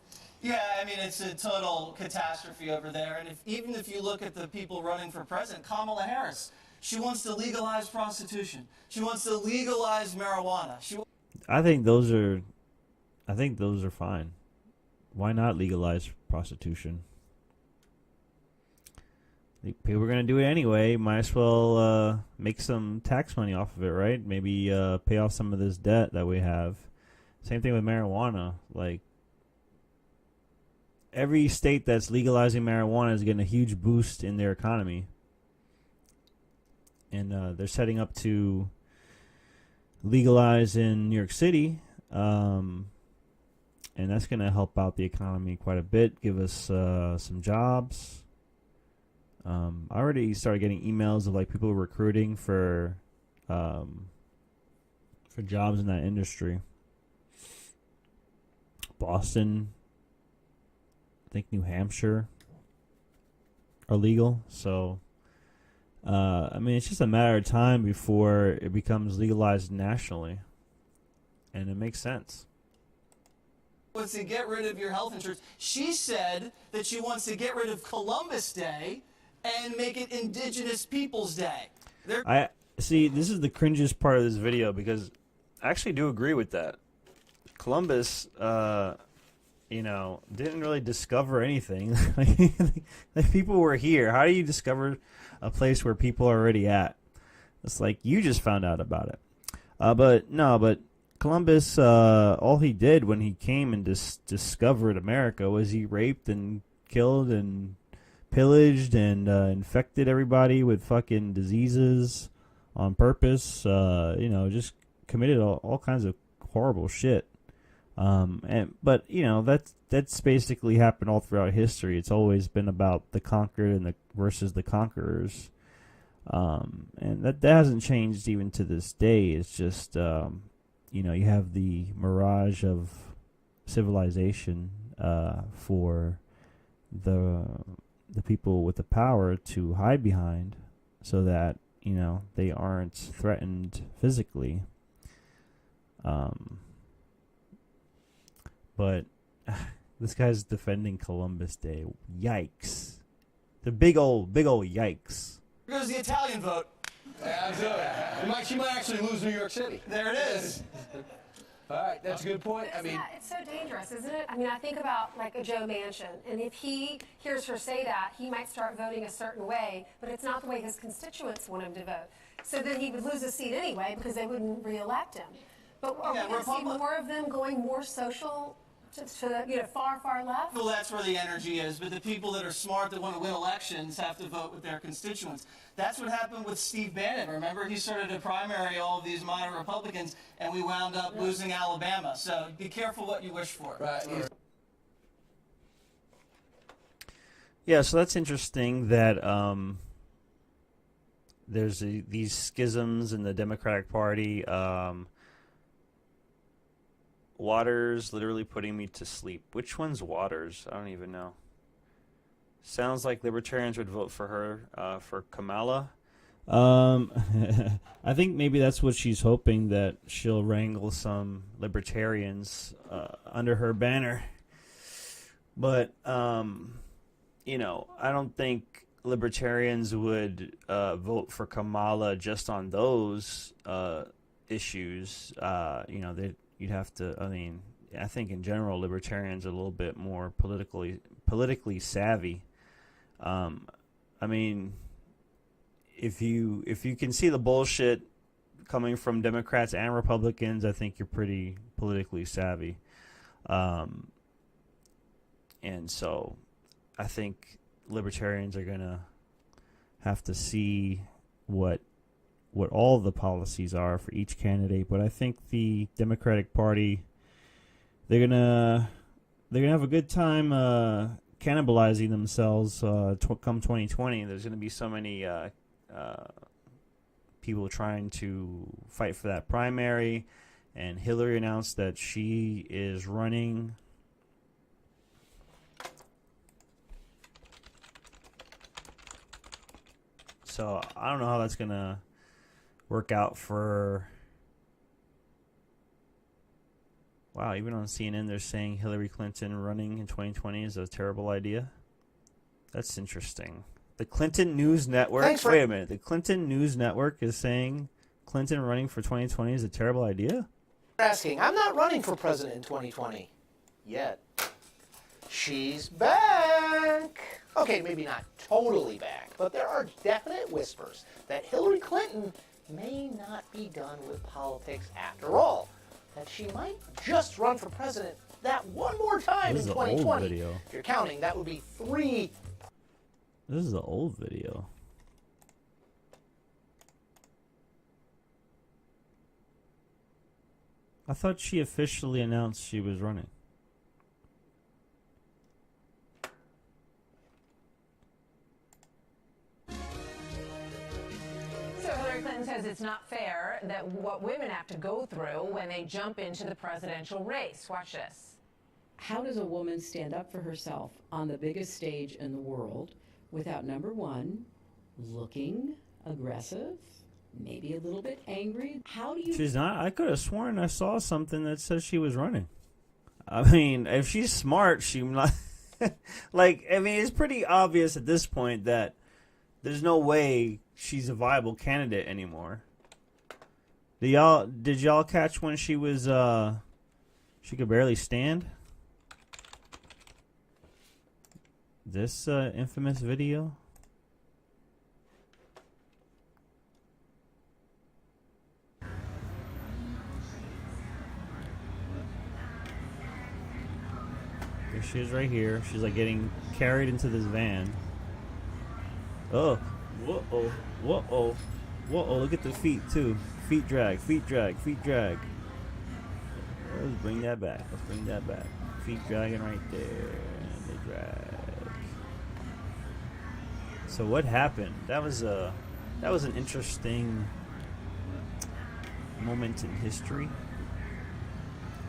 Yeah, I mean, it's a total catastrophe over there. And even if you look at the people running for president, Kamala Harris, she wants to legalize prostitution. She wants to legalize marijuana. I think those are fine. Why not legalize prostitution? People are going to do it anyway. Might as well make some tax money off of it, right? Maybe pay off some of this debt that we have. Same thing with marijuana. Like, every state that's legalizing marijuana is getting a huge boost in their economy. And they're setting up to legalize in New York City. And that's going to help out the economy quite a bit, give us some jobs. I already started getting emails of like people recruiting for jobs in that industry. Boston, I think New Hampshire are legal. So, I mean, it's just a matter of time before it becomes legalized nationally. And it makes sense. Wants to get rid of your health insurance. She said that she wants to get rid of Columbus Day and make it Indigenous Peoples Day. I see. This is the cringiest part of this video because I actually do agree with that. Columbus, didn't really discover anything. Like people were here. How do you discover a place where people are already at? It's like you just found out about it. But Columbus, all he did when he came and discovered America was he raped and killed and pillaged and infected everybody with fucking diseases on purpose. Just committed all kinds of horrible shit. But you know, that's basically happened all throughout history. It's always been about the conquered and versus the conquerors. And that hasn't changed even to this day. It's just, you know, you have the mirage of civilization for the people with the power to hide behind, so that, you know, they aren't threatened physically. But this guy's defending Columbus Day. Yikes! The big old yikes. Here goes the Italian vote. Absolutely. She might actually lose New York City. There it is. All right, that's a good point. I mean, it's so dangerous, isn't it? I mean, I think about like a Joe Manchin, and if he hears her say that, he might start voting a certain way, but it's not the way his constituents want him to vote. So then he would lose his seat anyway because they wouldn't re-elect him. But are we going to see more of them going more social? To the far, far left? Well, that's where the energy is, but the people that are smart that want to win elections have to vote with their constituents. That's what happened with Steve Bannon. Remember, he started to primary all of these minor Republicans, and we wound up losing Alabama. So be careful what you wish for. Right. Yeah, so that's interesting that there's these schisms in the Democratic Party. Waters literally putting me to sleep. Which one's Waters? I don't even know. Sounds like libertarians would vote for her, for Kamala. I think maybe that's what she's hoping, that she'll wrangle some libertarians under her banner. But, you know, I don't think libertarians would vote for Kamala just on those issues. You know, you'd have to, I mean, I think in general libertarians are a little bit more politically savvy. I mean, if you can see the bullshit coming from Democrats and Republicans, I think you're pretty politically savvy. And so I think libertarians are going to have to see what all the policies are for each candidate. But I think the Democratic Party, they're gonna have a good time cannibalizing themselves come 2020. There's gonna be so many people trying to fight for that primary, and Hillary announced that she is running. So I don't know how that's gonna work out for. Wow, even on CNN they're saying Hillary Clinton running in 2020 is a terrible idea. That's interesting. The Clinton News Network. Wait a minute. The Clinton News Network is saying Clinton running for 2020 is a terrible idea? Asking, I'm not running for president in 2020 yet. She's back. Okay, maybe not totally back, but there are definite whispers that Hillary Clinton may not be done with politics after all. That she might just run for president that one more time in 2020. Old video. If you're counting, that would be 3. This is an old video. I thought she officially announced she was running. Says it's not fair that what women have to go through when they jump into the presidential race. Watch this. How does a woman stand up for herself on the biggest stage in the world without, number one, looking aggressive, maybe a little bit angry? How do you... She's not. I could have sworn I saw something that says she was running. I mean, if she's smart, she not... like, I mean, it's pretty obvious at this point that there's no way she's a viable candidate anymore. Did y'all catch when she was she could barely stand? This infamous video? There she is right here. She's like getting carried into this van. Oh. Whoa-oh. Whoa-oh. Whoa-oh. Look at the feet, too. Feet drag. Feet drag. Feet drag. Let's bring that back. Let's bring that back. Feet dragging right there. They drag. So what happened? That was an interesting moment in history.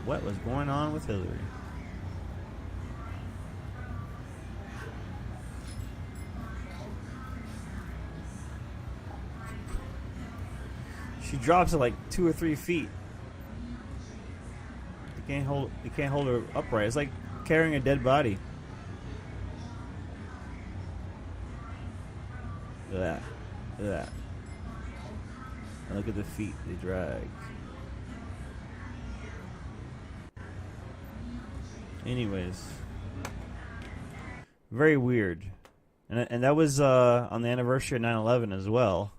What was going on with Hillary? She drops it like 2 or 3 feet. You can't hold her upright. It's like carrying a dead body. Look at that. Look at that. And look at the feet they drag. Anyways, very weird, and that was on the anniversary of 9/11 as well,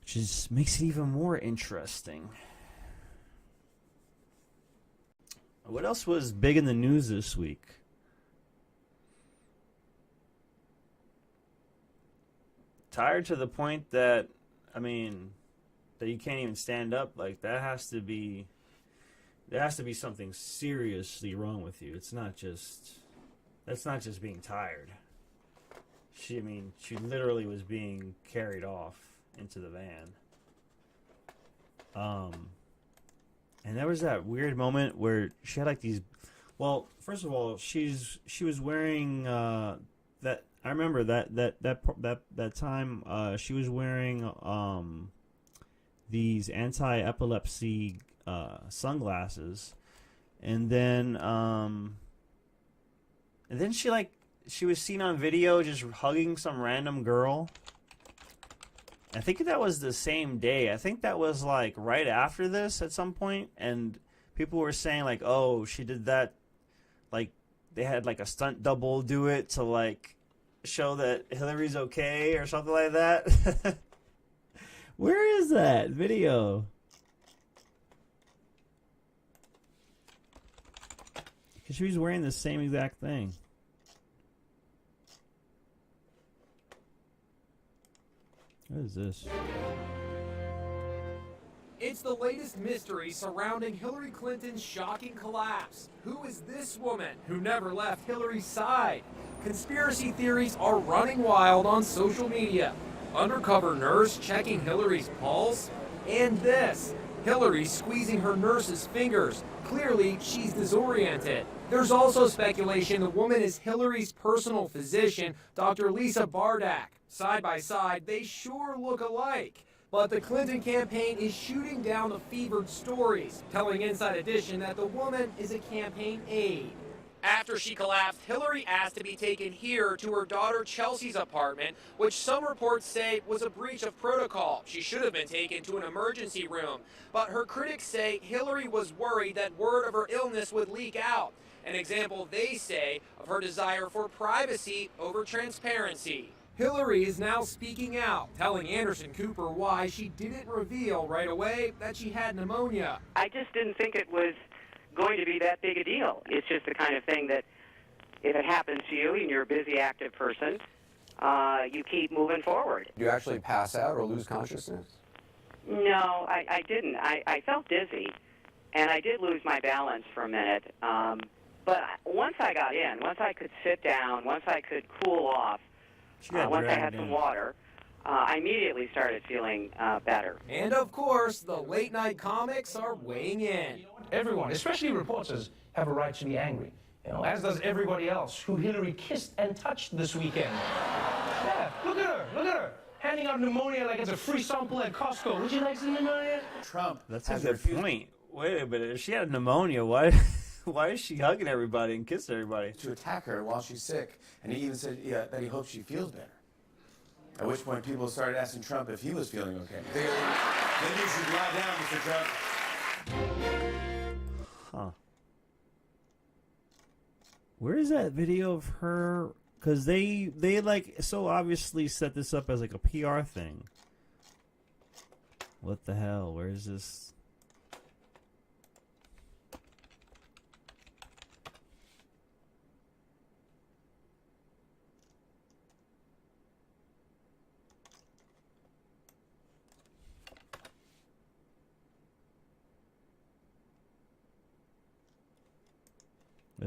which is makes it even more interesting. What else was big in the news this week? Tired to the point that, I mean, that you can't even stand up. Like, there has to be something seriously wrong with you. That's not just being tired. She literally was being carried off into the van. And there was that weird moment where she had like these. Well, first of all, she was wearing that. I remember that time she was wearing these anti-epilepsy sunglasses, and then she was seen on video just hugging some random girl. I think that was the same day. I think that was like right after this at some point, and people were saying like, oh, she did that, like they had like a stunt double do it to like show that Hillary's okay or something like that. Where is that video? Because she was wearing the same exact thing. What is this? It's the latest mystery surrounding Hillary Clinton's shocking collapse. Who is this woman who never left Hillary's side? Conspiracy theories are running wild on social media. Undercover nurse checking Hillary's pulse? And this, Hillary squeezing her nurse's fingers. Clearly, she's disoriented. There's also speculation the woman is Hillary's personal physician, Dr. Lisa Bardak. Side by side, they sure look alike. But the Clinton campaign is shooting down the fevered stories, telling Inside Edition that the woman is a campaign aide. After she collapsed, Hillary asked to be taken here to her daughter Chelsea's apartment, which some reports say was a breach of protocol. She should have been taken to an emergency room. But her critics say Hillary was worried that word of her illness would leak out. An example, they say, of her desire for privacy over transparency. Hillary is now speaking out, telling Anderson Cooper why she didn't reveal right away that she had pneumonia. I just didn't think it was going to be that big a deal. It's just the kind of thing that if it happens to you and you're a busy, active person, you keep moving forward. Do you actually pass out or lose consciousness? No, I didn't. I felt dizzy, and I did lose my balance for a minute. But once I got in, once I could sit down, once I could cool off, once I had some water, I immediately started feeling better. And of course, the late night comics are weighing in. Everyone, especially reporters, have a right to be angry. You know, as does everybody else who Hillary kissed and touched this weekend. Yeah, look at her, handing out pneumonia like it's a free sample at Costco. Would you like some pneumonia? Trump. That's a good point. Wait a minute. If she had pneumonia, why is she hugging everybody and kissing everybody? To attack her while she's sick. And he even said that he hopes she feels better. At which point people started asking Trump if he was feeling okay. Maybe you should lie down, Mr. Trump. Huh. Where is that video of her? Because they like so obviously set this up as like a PR thing. What the hell? Where is this?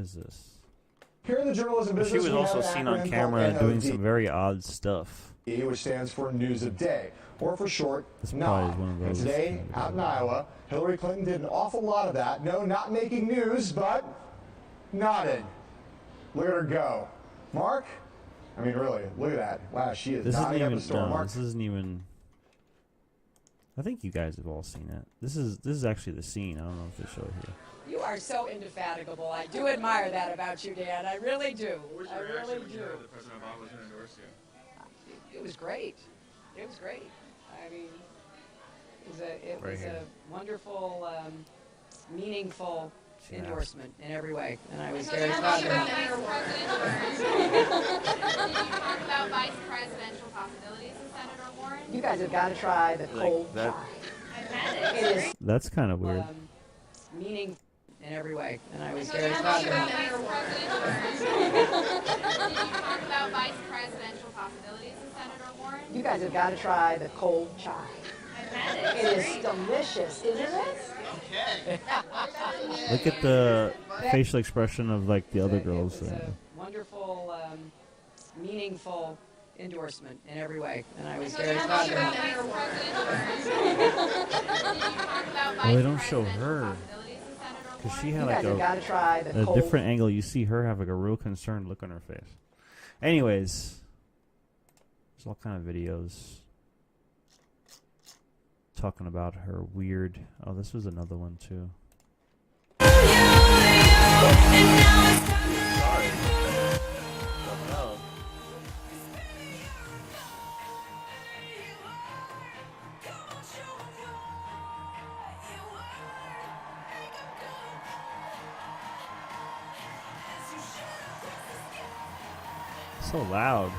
is this? Here in the journalism But business, she was we also have an seen on acronym camera called doing NOD, some very odd stuff. which stands for News of Day, or for short, This probably NOD. is one of And those. today, out in Iowa, Hillary Clinton did an awful lot of that. No, not making news, but nodding. Look at her go. Mark? I mean, really, look at that. Wow, she is This isn't nodding up even. the storm. No, Mark? this isn't even. I think you guys have all seen it. This is actually the scene. I don't know if they show it here. You are so indefatigable. I do admire that about you, Dan. I really do. I really do. President Obama was going to endorse you? It was great. It was great. I mean, it Right was here. a wonderful, meaningful Yeah. endorsement in every way, and I was very proud of it. Did you talk about vice presidential possibilities with Senator Warren? You guys have got to try the cold that- chai. It is That's kind of weird. meaning in every way, and I was very proud of it. Did you talk about vice presidential possibilities with Senator Warren? You guys have got to try the cold chai. It is delicious, isn't it? Look at the facial expression of like the other girls. Wonderful, meaningful endorsement in every way, and I was very proud of it. Oh, they don't show her because she had You like guys have got to try the a cold different angle. You see her have like a real concerned look on her face. Anyways, there's all kind of videos talking about her weird. Oh, this was another one too. So loud.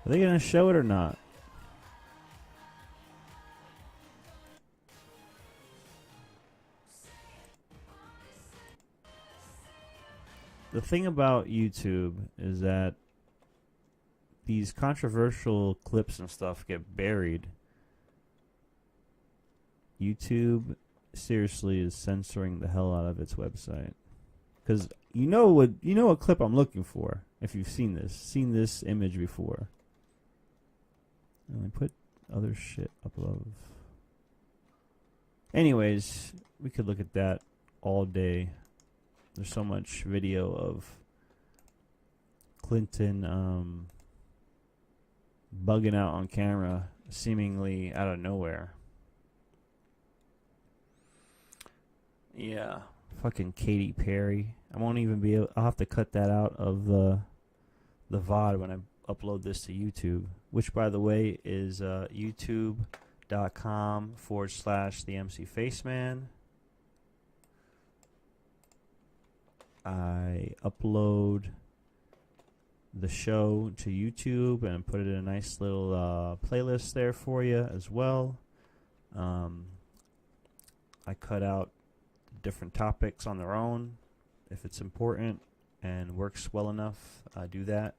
Are they gonna show it or not? The thing about YouTube is that these controversial clips and stuff get buried. YouTube seriously is censoring the hell out of its website. Because you know what clip I'm looking for if you've seen this image before. And I put other shit up above. Anyways, we could look at that all day. There's so much video of Clinton bugging out on camera, seemingly out of nowhere. Yeah, fucking Katy Perry. I won't even be able. I'll have to cut that out of the VOD when I upload this to YouTube, which, by the way, is youtube.com/TheMCFaceman. I upload the show to YouTube and put it in a nice little playlist there for you as well. I cut out different topics on their own if it's important and works well enough. I do that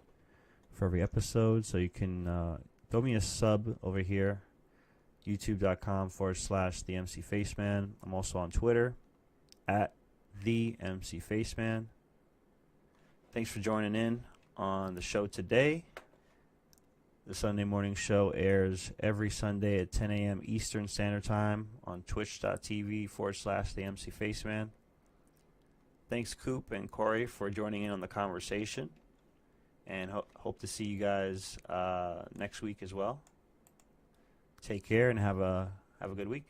for every episode, so you can throw me a sub over here, youtube.com/TheMCFaceman. I'm also on Twitter at TheMCFaceman. Thanks for joining in on the show today. The Sunday morning show airs every Sunday at 10 a.m. Eastern Standard Time on twitch.tv/TheMCFaceman. Thanks, Coop and Corey, for joining in on the conversation. And hope to see you guys next week as well. Take care and have a good week.